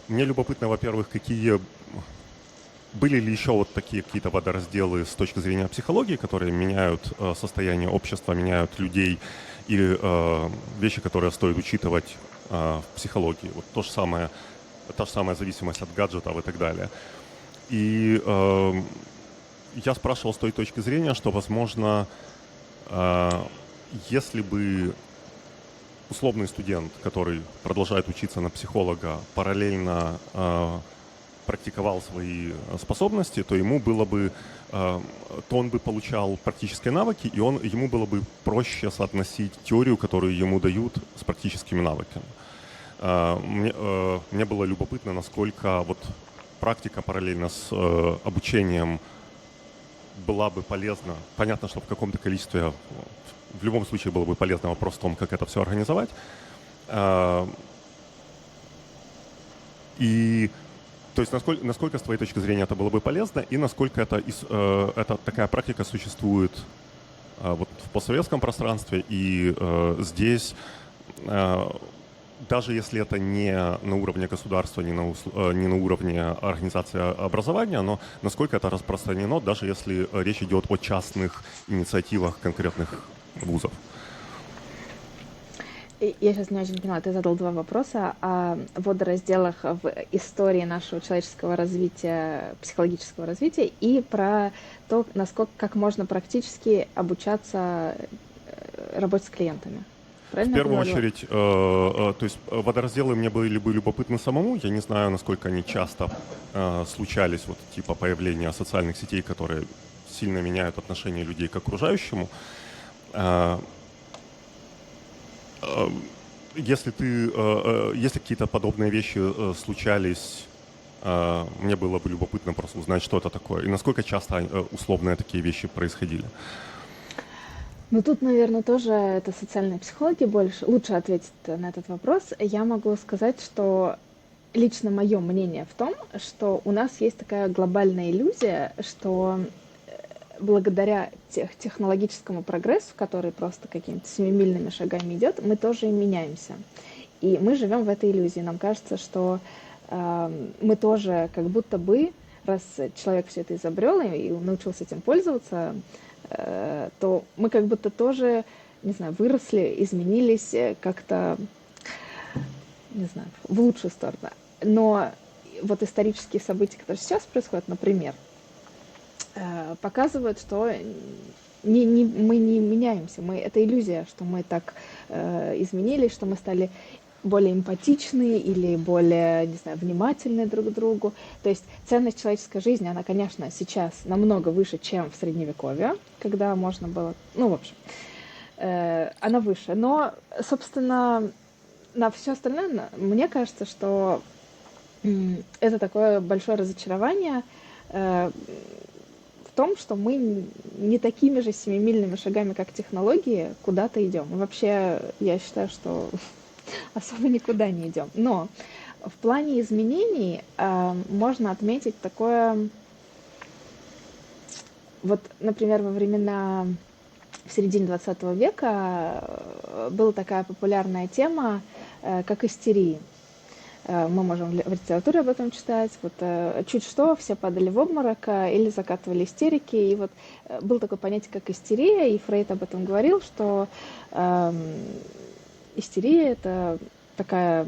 мне любопытно, во-первых, какие... Были ли еще вот такие какие-то водоразделы с точки зрения психологии, которые меняют состояние общества, меняют людей, и вещи, которые стоит учитывать в психологии? Вот та же самая зависимость от гаджетов и так далее. И я спрашивал с той точки зрения, что, возможно, если бы условный студент, который продолжает учиться на психолога, параллельно практиковал свои способности, то ему было бы, то он бы получал практические навыки, и ему было бы проще соотносить теорию, которую ему дают, с практическими навыками. Мне было любопытно, насколько вот практика параллельно с обучением была бы полезна. Понятно, что в каком-то количестве, в любом случае было бы полезно, вопрос в том, как это все организовать. И то есть насколько с твоей точки зрения это было бы полезно, и насколько это такая практика существует вот в постсоветском пространстве и здесь, даже если это не на уровне государства, не на уровне организации образования, но насколько это распространено, даже если речь идет о частных инициативах конкретных вузов? Я сейчас не очень поняла, ты задал 2 вопроса о водоразделах в истории нашего человеческого развития, психологического развития, и про то, насколько, как можно практически обучаться работе с клиентами. Правильно? В первую очередь, то есть водоразделы мне были бы любопытны самому. Я не знаю, насколько они часто случались, вот типа появления социальных сетей, которые сильно меняют отношение людей к окружающему. Если какие-то подобные вещи случались, мне было бы любопытно просто узнать, что это такое, и насколько часто условные такие вещи происходили. Ну, тут, наверное, тоже это социальная психология лучше ответит на этот вопрос. Я могу сказать, что лично мое мнение в том, что у нас есть такая глобальная иллюзия, что благодаря технологическому прогрессу, который просто какими-то семимильными шагами идет, мы тоже меняемся. И мы живем в этой иллюзии. Нам кажется, что мы тоже как будто бы, раз человек все это изобрел и научился этим пользоваться, то мы как будто тоже, не знаю, выросли, изменились, как-то не знаю, в лучшую сторону. Но вот исторические события, которые сейчас происходят, например, показывают, что мы не меняемся. Это иллюзия, что мы так изменились, что мы стали более эмпатичны или более, не знаю, внимательны друг к другу. То есть ценность человеческой жизни, она, конечно, сейчас намного выше, чем в Средневековье, когда можно было... Ну, в общем, она выше. Но, собственно, на все остальное, мне кажется, что это такое большое разочарование в том, что мы не такими же семимильными шагами, как технологии, куда-то идем. Вообще, я считаю, что особо никуда не идем. Но в плане изменений можно отметить такое... Вот, например, во времена в середине 20 века была такая популярная тема, как истерии. Мы можем в литературе об этом читать. Вот чуть что, все падали в обморок или закатывали истерики. И вот было такое понятие, как истерия, и Фрейд об этом говорил, что истерия — это такая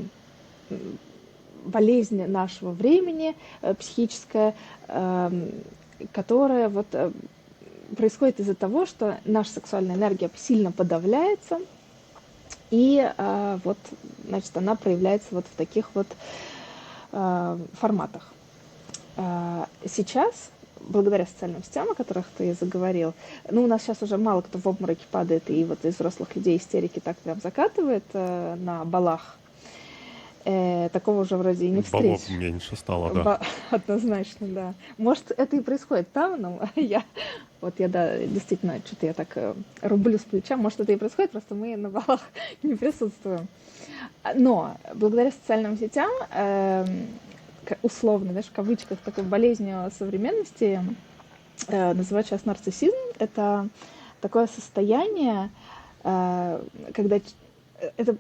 болезнь нашего времени, психическая, которая вот происходит из-за того, что наша сексуальная энергия сильно подавляется, и вот, значит, она проявляется вот в таких вот форматах. Сейчас, благодаря социальным сетям, о которых ты заговорил, ну, у нас сейчас уже мало кто в обмороке падает, и вот из взрослых людей истерики так прям закатывает на балах. Такого уже вроде и не Балов встретишь. меньше стало, да. Однозначно, да. Может, это и происходит там, но да, действительно, что-то я так рублю с плеча. Может, это и происходит, просто мы на балах не присутствуем. Но благодаря социальным сетям, условно, знаешь, в кавычках, такой болезнью современности называют сейчас нарциссизм. Это такое состояние, когда это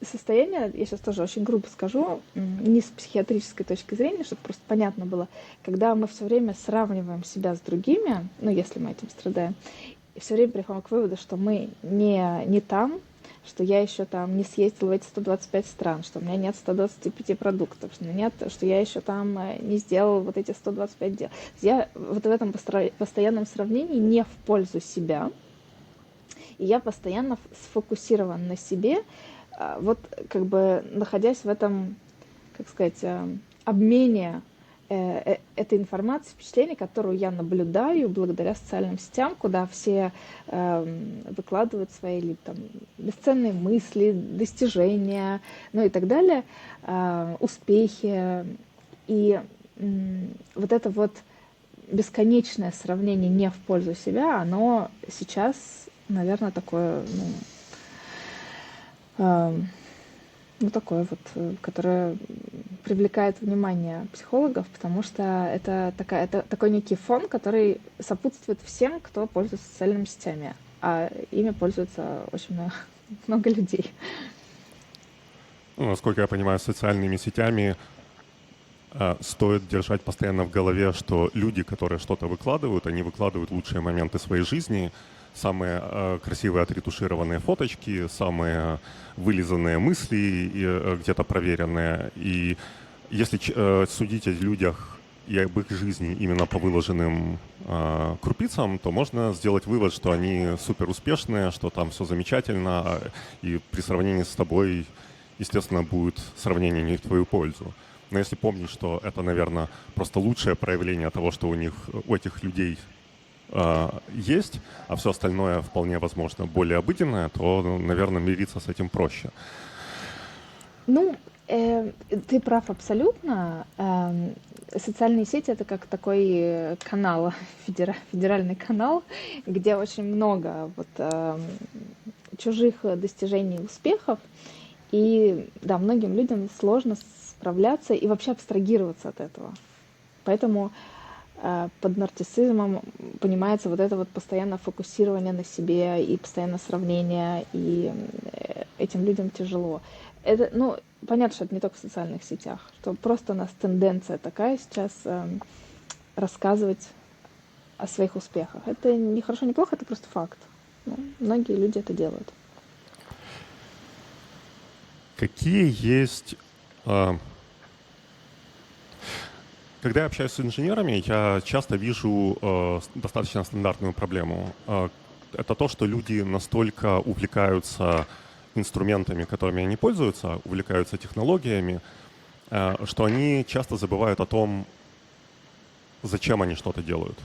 состояние, я сейчас тоже очень грубо скажу, не с психиатрической точки зрения, чтобы просто понятно было, когда мы все время сравниваем себя с другими, ну, если мы этим страдаем, и все время приходим к выводу, что мы не там, что я еще там не съездила в эти 125 стран, что у меня нет 125 продуктов, что я еще там не сделала вот эти 125 дел. Я вот в этом постоянном сравнении не в пользу себя, и я постоянно сфокусирован на себе, вот как бы находясь в этом, как сказать, обмене этой информации, впечатлений, которую я наблюдаю благодаря социальным сетям, куда все выкладывают свои там бесценные мысли, достижения, ну и так далее, успехи. И вот это вот бесконечное сравнение не в пользу себя, оно сейчас, наверное, такое, такое вот, которое привлекает внимание психологов, потому что это такой некий фон, который сопутствует всем, кто пользуется социальными сетями, а ими пользуется очень много людей. Ну, насколько я понимаю, социальными сетями стоит держать постоянно в голове, что люди, которые что-то выкладывают, они выкладывают лучшие моменты своей жизни, самые красивые отретушированные фоточки, самые вылизанные мысли, где-то проверенные. И если судить о людях и об их жизни именно по выложенным крупицам, то можно сделать вывод, что они супер успешные, что там все замечательно, и при сравнении с тобой, естественно, будет сравнение не в твою пользу. Но если помнить, что это, наверное, просто лучшее проявление того, что у этих людей есть, а все остальное вполне возможно более обыденное, то, наверное, мириться с этим проще. Ну, ты прав абсолютно. Социальные сети — это как такой канал, федеральный канал, где очень много вот, чужих достижений и успехов. И да, многим людям сложно справляться и вообще абстрагироваться от этого. Поэтому под нарциссизмом понимается вот это вот постоянное фокусирование на себе и постоянное сравнение, и этим людям тяжело. Это, понятно, что это не только в социальных сетях, что просто у нас тенденция такая сейчас рассказывать о своих успехах. Это не хорошо, не плохо, это просто факт. Многие люди это делают. Какие есть... Когда я общаюсь с инженерами, я часто вижу достаточно стандартную проблему. Это то, что люди настолько увлекаются инструментами, которыми они пользуются, увлекаются технологиями, что они часто забывают о том, зачем они что-то делают.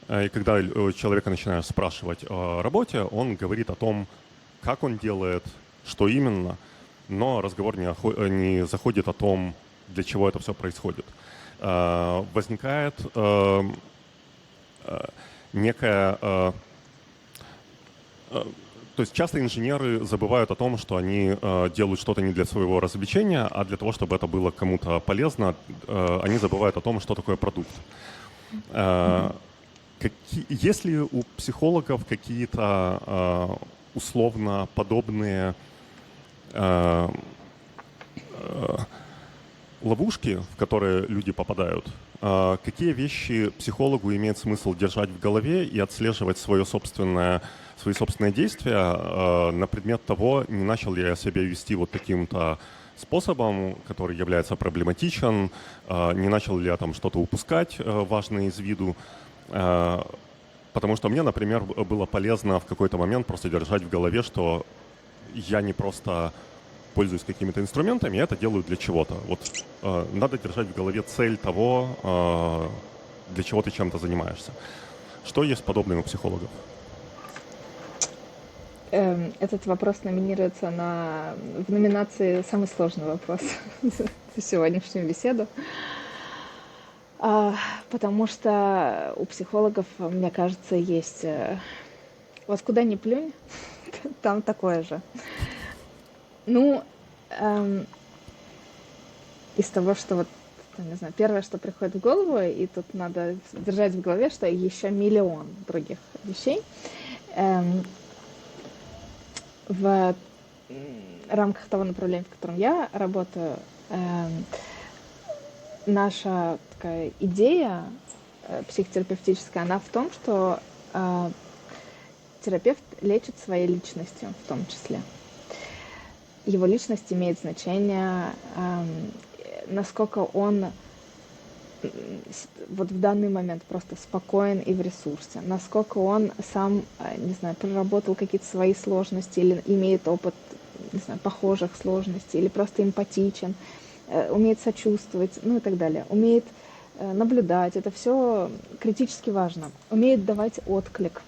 И когда человека начинаешь спрашивать о работе, он говорит о том, как он делает, что именно, но разговор не заходит о том, для чего это все происходит. Возникает некая... То есть часто инженеры забывают о том, что они делают что-то не для своего развлечения, а для того, чтобы это было кому-то полезно. Они забывают о том, что такое продукт. Есть ли у психологов какие-то условно подобные ловушки, в которые люди попадают? Какие вещи психологу имеет смысл держать в голове и отслеживать свои собственные действия на предмет того, не начал ли я себя вести вот таким-то способом, который является проблематичен, не начал ли я там что-то упускать важное из виду. Потому что мне, например, было полезно в какой-то момент просто держать в голове, что я не просто пользуюсь какими-то инструментами, я это делаю для чего-то. Вот надо держать в голове цель того, для чего ты чем-то занимаешься. Что есть подобное у психологов? Этот вопрос номинируется в номинации «Самый сложный вопрос» за сегодняшнюю беседу. Потому что у психологов, мне кажется, есть... Вот куда ни плюнь, там такое же. Ну, из того, что вот, не знаю, первое, что приходит в голову, и тут надо держать в голове, что еще миллион других вещей. В рамках того направления, в котором я работаю, наша такая идея психотерапевтическая, она в том, что терапевт лечит своей личностью в том числе. Его личность имеет значение, насколько он вот в данный момент просто спокоен и в ресурсе, насколько он сам, не знаю, проработал какие-то свои сложности или имеет опыт, не знаю, похожих сложностей, или просто эмпатичен, умеет сочувствовать, ну и так далее, умеет наблюдать, это все критически важно, умеет давать отклик.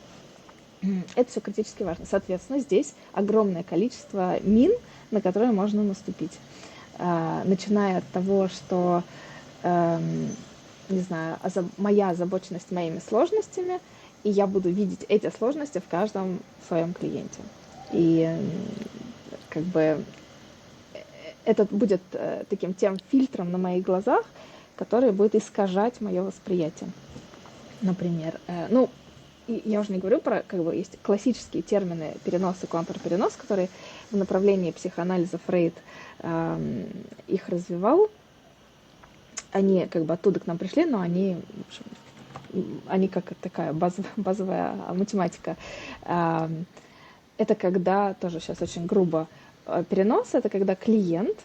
Это все критически важно. Соответственно, здесь огромное количество мин, на которые можно наступить. Начиная от того, что, не знаю, моя озабоченность моими сложностями, и я буду видеть эти сложности в каждом своем клиенте. И как бы это будет тем фильтром на моих глазах, который будет искажать мое восприятие. Например, и я уже не говорю про, есть классические термины перенос и контрперенос, которые в направлении психоанализа Фрейд их развивал. Они оттуда к нам пришли, но они, в общем, они как такая базовая математика. Это когда, тоже сейчас очень грубо, перенос, это когда клиент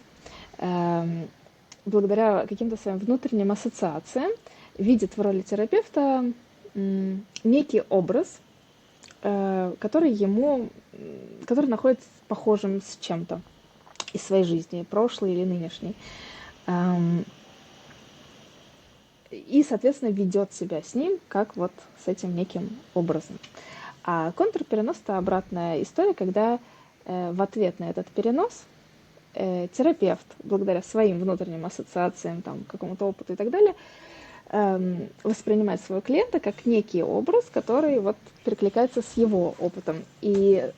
благодаря каким-то своим внутренним ассоциациям видит в роли терапевта некий образ, который находится похожим с чем-то из своей жизни, прошлой или нынешней. И, соответственно, ведет себя с ним, как вот с этим неким образом. А контрперенос — это обратная история, когда в ответ на этот перенос терапевт, благодаря своим внутренним ассоциациям, какому-то опыту и так далее, воспринимать своего клиента как некий образ, который вот перекликается с его опытом. И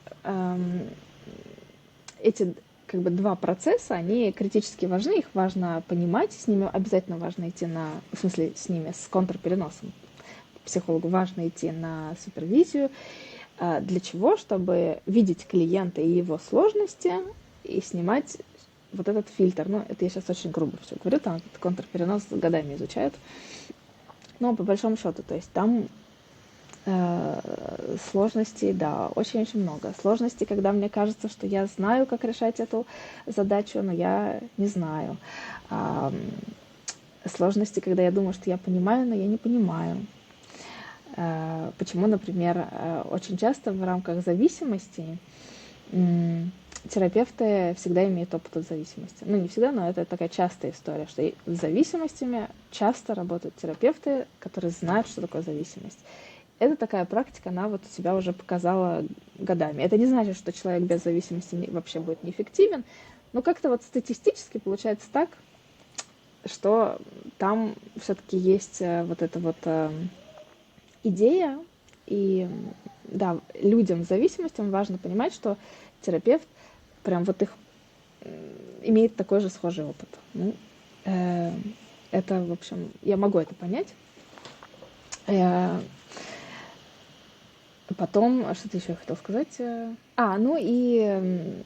эти два процесса, они критически важны, их важно понимать, с ними обязательно важно идти с ними, с контрпереносом. Психологу важно идти на супервизию. Для чего? Чтобы видеть клиента и его сложности и снимать вот этот фильтр. Это я сейчас очень грубо все говорю, там этот контрперенос годами изучают. Но по большому счету, то есть там Сложностей, да, очень-очень много. Сложностей, когда мне кажется, что я знаю, как решать эту задачу, но я не знаю. Ам, Сложности, когда я думаю, что я понимаю, но я не понимаю. Почему, например, очень часто в рамках зависимости терапевты всегда имеют опыт от зависимости. Ну, не всегда, но это такая частая история, что с зависимостями часто работают терапевты, которые знают, что такое зависимость. Это такая практика, она вот себя уже показала годами. Это не значит, что человек без зависимости вообще будет неэффективен, но как-то вот статистически получается так, что там все-таки есть вот эта вот идея, и да, людям с зависимостями важно понимать, что терапевт прям вот их имеет такой же схожий опыт. Ну, это, в общем, я могу это понять. Потом, что-то еще я хотела сказать. Ну и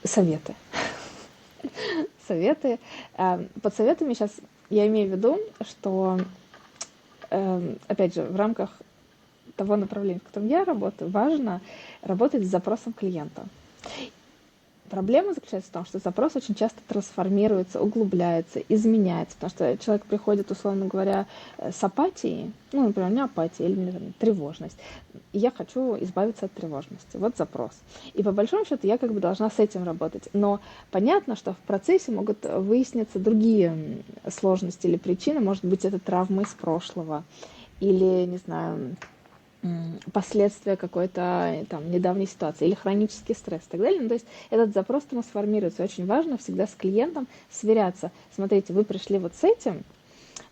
советы. Советы. Под советами сейчас я имею в виду, что, опять же, в рамках того направления, в котором я работаю, важно работать с запросом клиента. Проблема заключается в том, что запрос очень часто трансформируется, углубляется, изменяется, потому что человек приходит, условно говоря, с апатией, ну, например, у меня апатия или например, тревожность, и я хочу избавиться от тревожности. Вот запрос. И по большому счету я как бы должна с этим работать. Но понятно, что в процессе могут выясниться другие сложности или причины, может быть, это травмы из прошлого, или, не знаю, последствия какой-то там недавней ситуации или хронический стресс и так далее. Ну, то есть этот запрос трансформируется. Очень важно всегда с клиентом сверяться. Смотрите, вы пришли вот с этим,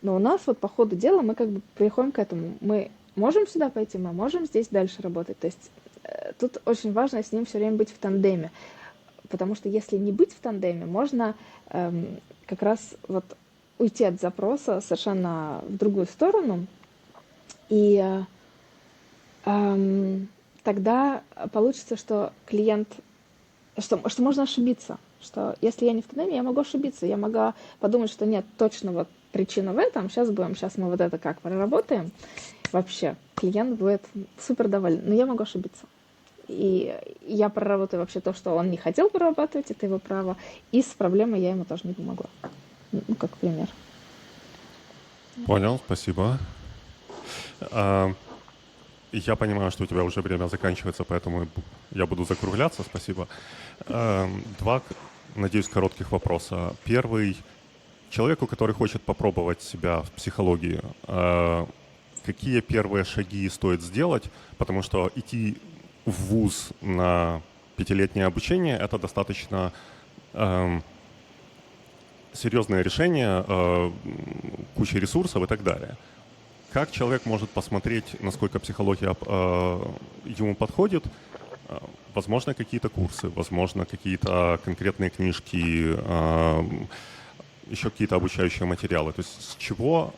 но у нас вот по ходу дела мы как бы приходим к этому. Мы можем сюда пойти, мы можем здесь дальше работать. То есть тут очень важно с ним все время быть в тандеме. Потому что если не быть в тандеме, можно как раз вот уйти от запроса совершенно в другую сторону. И тогда получится, что клиент, что можно ошибиться, что если я не в тандеме, я могу ошибиться, я могу подумать, что нет, точно вот причина в этом, сейчас мы вот это как проработаем, вообще клиент будет супер доволен, но я могу ошибиться. И я проработаю вообще то, что он не хотел прорабатывать, это его право, и с проблемой я ему тоже не помогла. Ну, как пример. Понял, спасибо. Я понимаю, что у тебя уже время заканчивается, поэтому я буду закругляться. Спасибо. Два, надеюсь, коротких вопроса. Первый. Человеку, который хочет попробовать себя в психологии, какие первые шаги стоит сделать? Потому что идти в вуз на 5-летнее обучение – это достаточно серьезное решение, куча ресурсов и так далее. Как человек может посмотреть, насколько психология ему подходит? Возможно, какие-то курсы, возможно, какие-то конкретные книжки, еще какие-то обучающие материалы. То есть с чего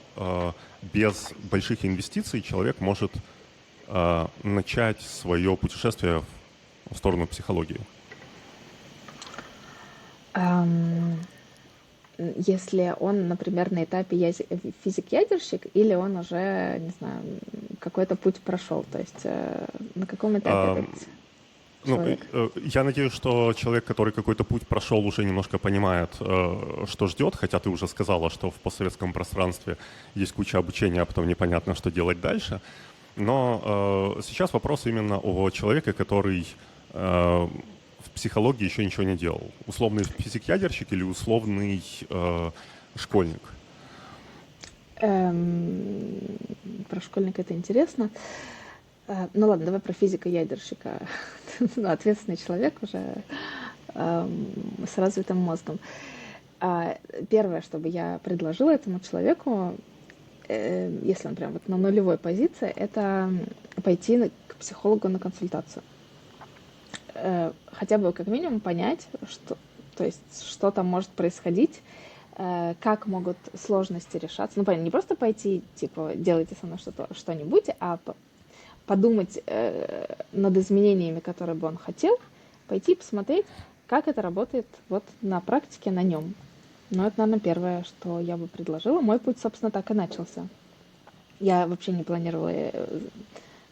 без больших инвестиций человек может начать свое путешествие в сторону психологии? Если он, например, на этапе физик-ядерщик, или он уже, не знаю, какой-то путь прошел, то есть на каком этапе этот человек? Я надеюсь, что человек, который какой-то путь прошел, уже немножко понимает, что ждет, хотя ты уже сказала, что в постсоветском пространстве есть куча обучения, а потом непонятно, что делать дальше. Но сейчас вопрос именно о человеке, который в психологии еще ничего не делал. Условный физик-ядерщик или условный школьник? Про школьника это интересно. Ну ладно, давай про физика-ядерщика. Ответственный человек уже с развитым мозгом. Первое, что бы я предложила этому человеку, если он прям вот на нулевой позиции, это пойти к психологу на консультацию. Хотя бы как минимум понять, то есть, что там может происходить, как могут сложности решаться. Ну, понятно, не просто пойти, типа, делайте со мной что-нибудь, а подумать над изменениями, которые бы он хотел, пойти посмотреть, как это работает вот на практике на нем. Ну, это, наверное, первое, что я бы предложила. Мой путь, собственно, так и начался. Я вообще не планировала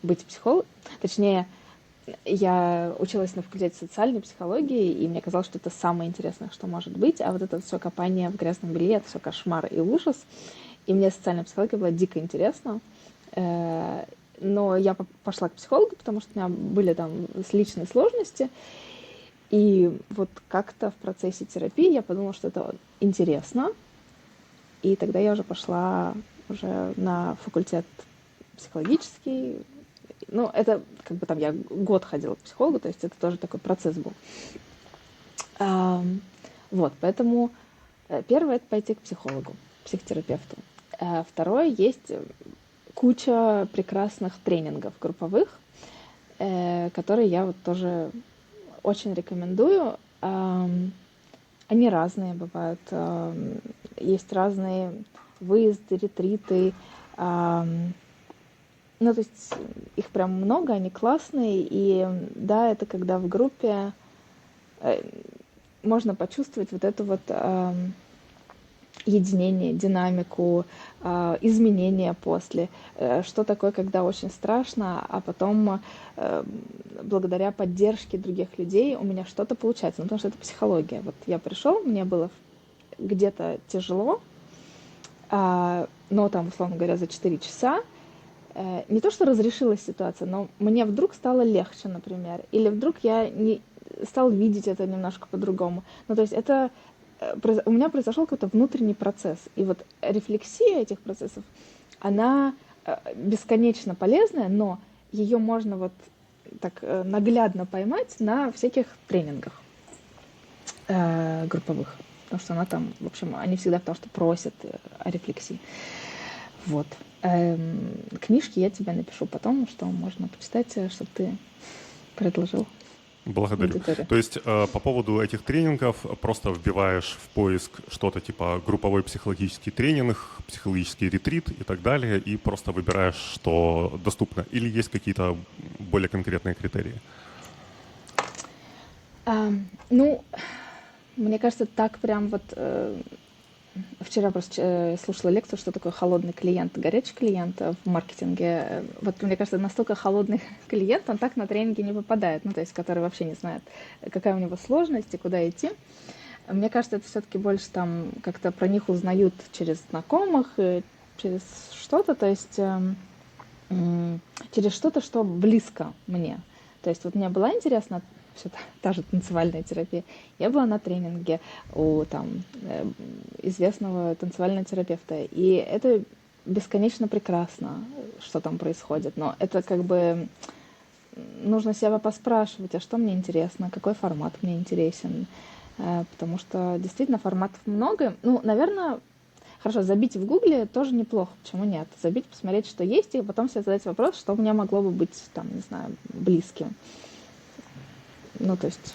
быть психологом. Точнее, я училась на факультете социальной психологии, и мне казалось, что это самое интересное, что может быть. А вот это все копание в грязном белье — это все кошмар и ужас. И мне социальная психология была дико интересна. Но я пошла к психологу, потому что у меня были там личные сложности. И вот как-то в процессе терапии я подумала, что это интересно. И тогда я уже пошла уже на факультет психологический. Ну, это как бы там я год ходила к психологу, то есть это тоже такой процесс был. Вот, поэтому первое — это пойти к психологу, психотерапевту. Второе — есть куча прекрасных тренингов групповых, которые я вот тоже очень рекомендую. Они разные бывают. Есть разные выезды, ретриты. Ну, то есть их прям много, они классные. И да, это когда в группе можно почувствовать вот это вот единение, динамику, изменения после. Что такое, когда очень страшно, а потом благодаря поддержке других людей у меня что-то получается. Ну, потому что это психология. Вот я пришел, мне было где-то тяжело, но там, условно говоря, за 4 часа не то, что разрешилась ситуация, но мне вдруг стало легче, например. Или вдруг я не стал видеть это немножко по-другому. Ну, то есть это у меня произошел какой-то внутренний процесс. И вот рефлексия этих процессов, она бесконечно полезная, но ее можно вот так наглядно поймать на всяких тренингах групповых. Потому что она там, в общем, они всегда потому что просят о рефлексии. Вот. Книжки я тебе напишу потом, что можно почитать, чтобы ты предложил. Благодарю. Аудиторию. То есть по поводу этих тренингов просто вбиваешь в поиск что-то типа групповой психологический тренинг, психологический ретрит и так далее, и просто выбираешь, что доступно. Или есть какие-то более конкретные критерии? Ну, мне кажется, так прям вот... Вчера просто слушала лекцию, что такое холодный клиент, горячий клиент в маркетинге. Вот мне кажется, настолько холодный клиент, он так на тренинги не попадает, ну, то есть, который вообще не знает, какая у него сложность и куда идти. Мне кажется, это все-таки больше там как-то про них узнают через знакомых, через что-то, то есть через что-то, что близко мне. То есть вот мне была интересна все та же танцевальная терапия. Я была на тренинге у там известного танцевального терапевта, и это бесконечно прекрасно, что там происходит. Но это как бы нужно себя поспрашивать, а что мне интересно, какой формат мне интересен, потому что действительно форматов много. Ну, наверное, хорошо, забить в Гугле тоже неплохо, почему нет? Забить, посмотреть, что есть, и потом себе задать вопрос, что у меня могло бы быть, там, не знаю, близким. Ну, то есть,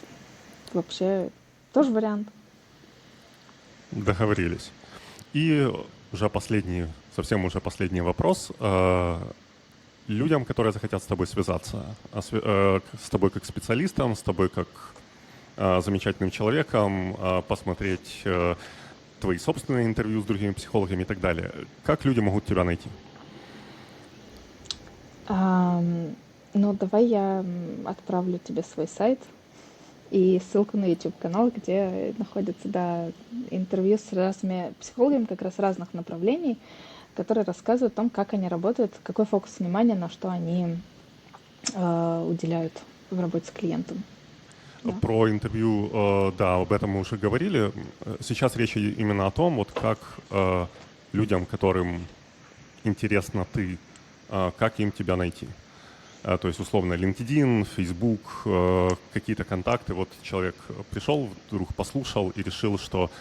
вообще, тоже вариант. Договорились. И уже последний, совсем уже последний вопрос. Людям, которые захотят с тобой связаться, с тобой как специалистом, с тобой как замечательным человеком, посмотреть твои собственные интервью с другими психологами и так далее, как люди могут тебя найти? Ну, давай я отправлю тебе свой сайт и ссылку на YouTube-канал, где находятся, да, интервью с разными психологами как раз разных направлений, которые рассказывают о том, как они работают, какой фокус внимания, на что они уделяют в работе с клиентом. Да. Про интервью, да, об этом мы уже говорили. Сейчас речь именно о том, вот как людям, которым интересно ты, как им тебя найти. То есть, условно, LinkedIn, Facebook, какие-то контакты. Вот человек пришел, вдруг послушал и решил, что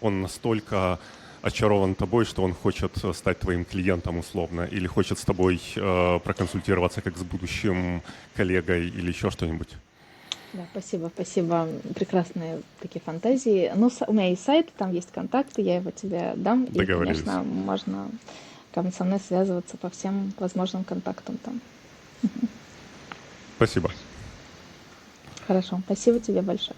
он настолько очарован тобой, что он хочет стать твоим клиентом, условно, или хочет с тобой проконсультироваться как с будущим коллегой или еще что-нибудь. Да, спасибо. Прекрасные такие фантазии. Ну, у меня есть сайт, там есть контакты, я его тебе дам. И, конечно, можно со мной связываться по всем возможным контактам там. Спасибо. Хорошо, спасибо тебе большое.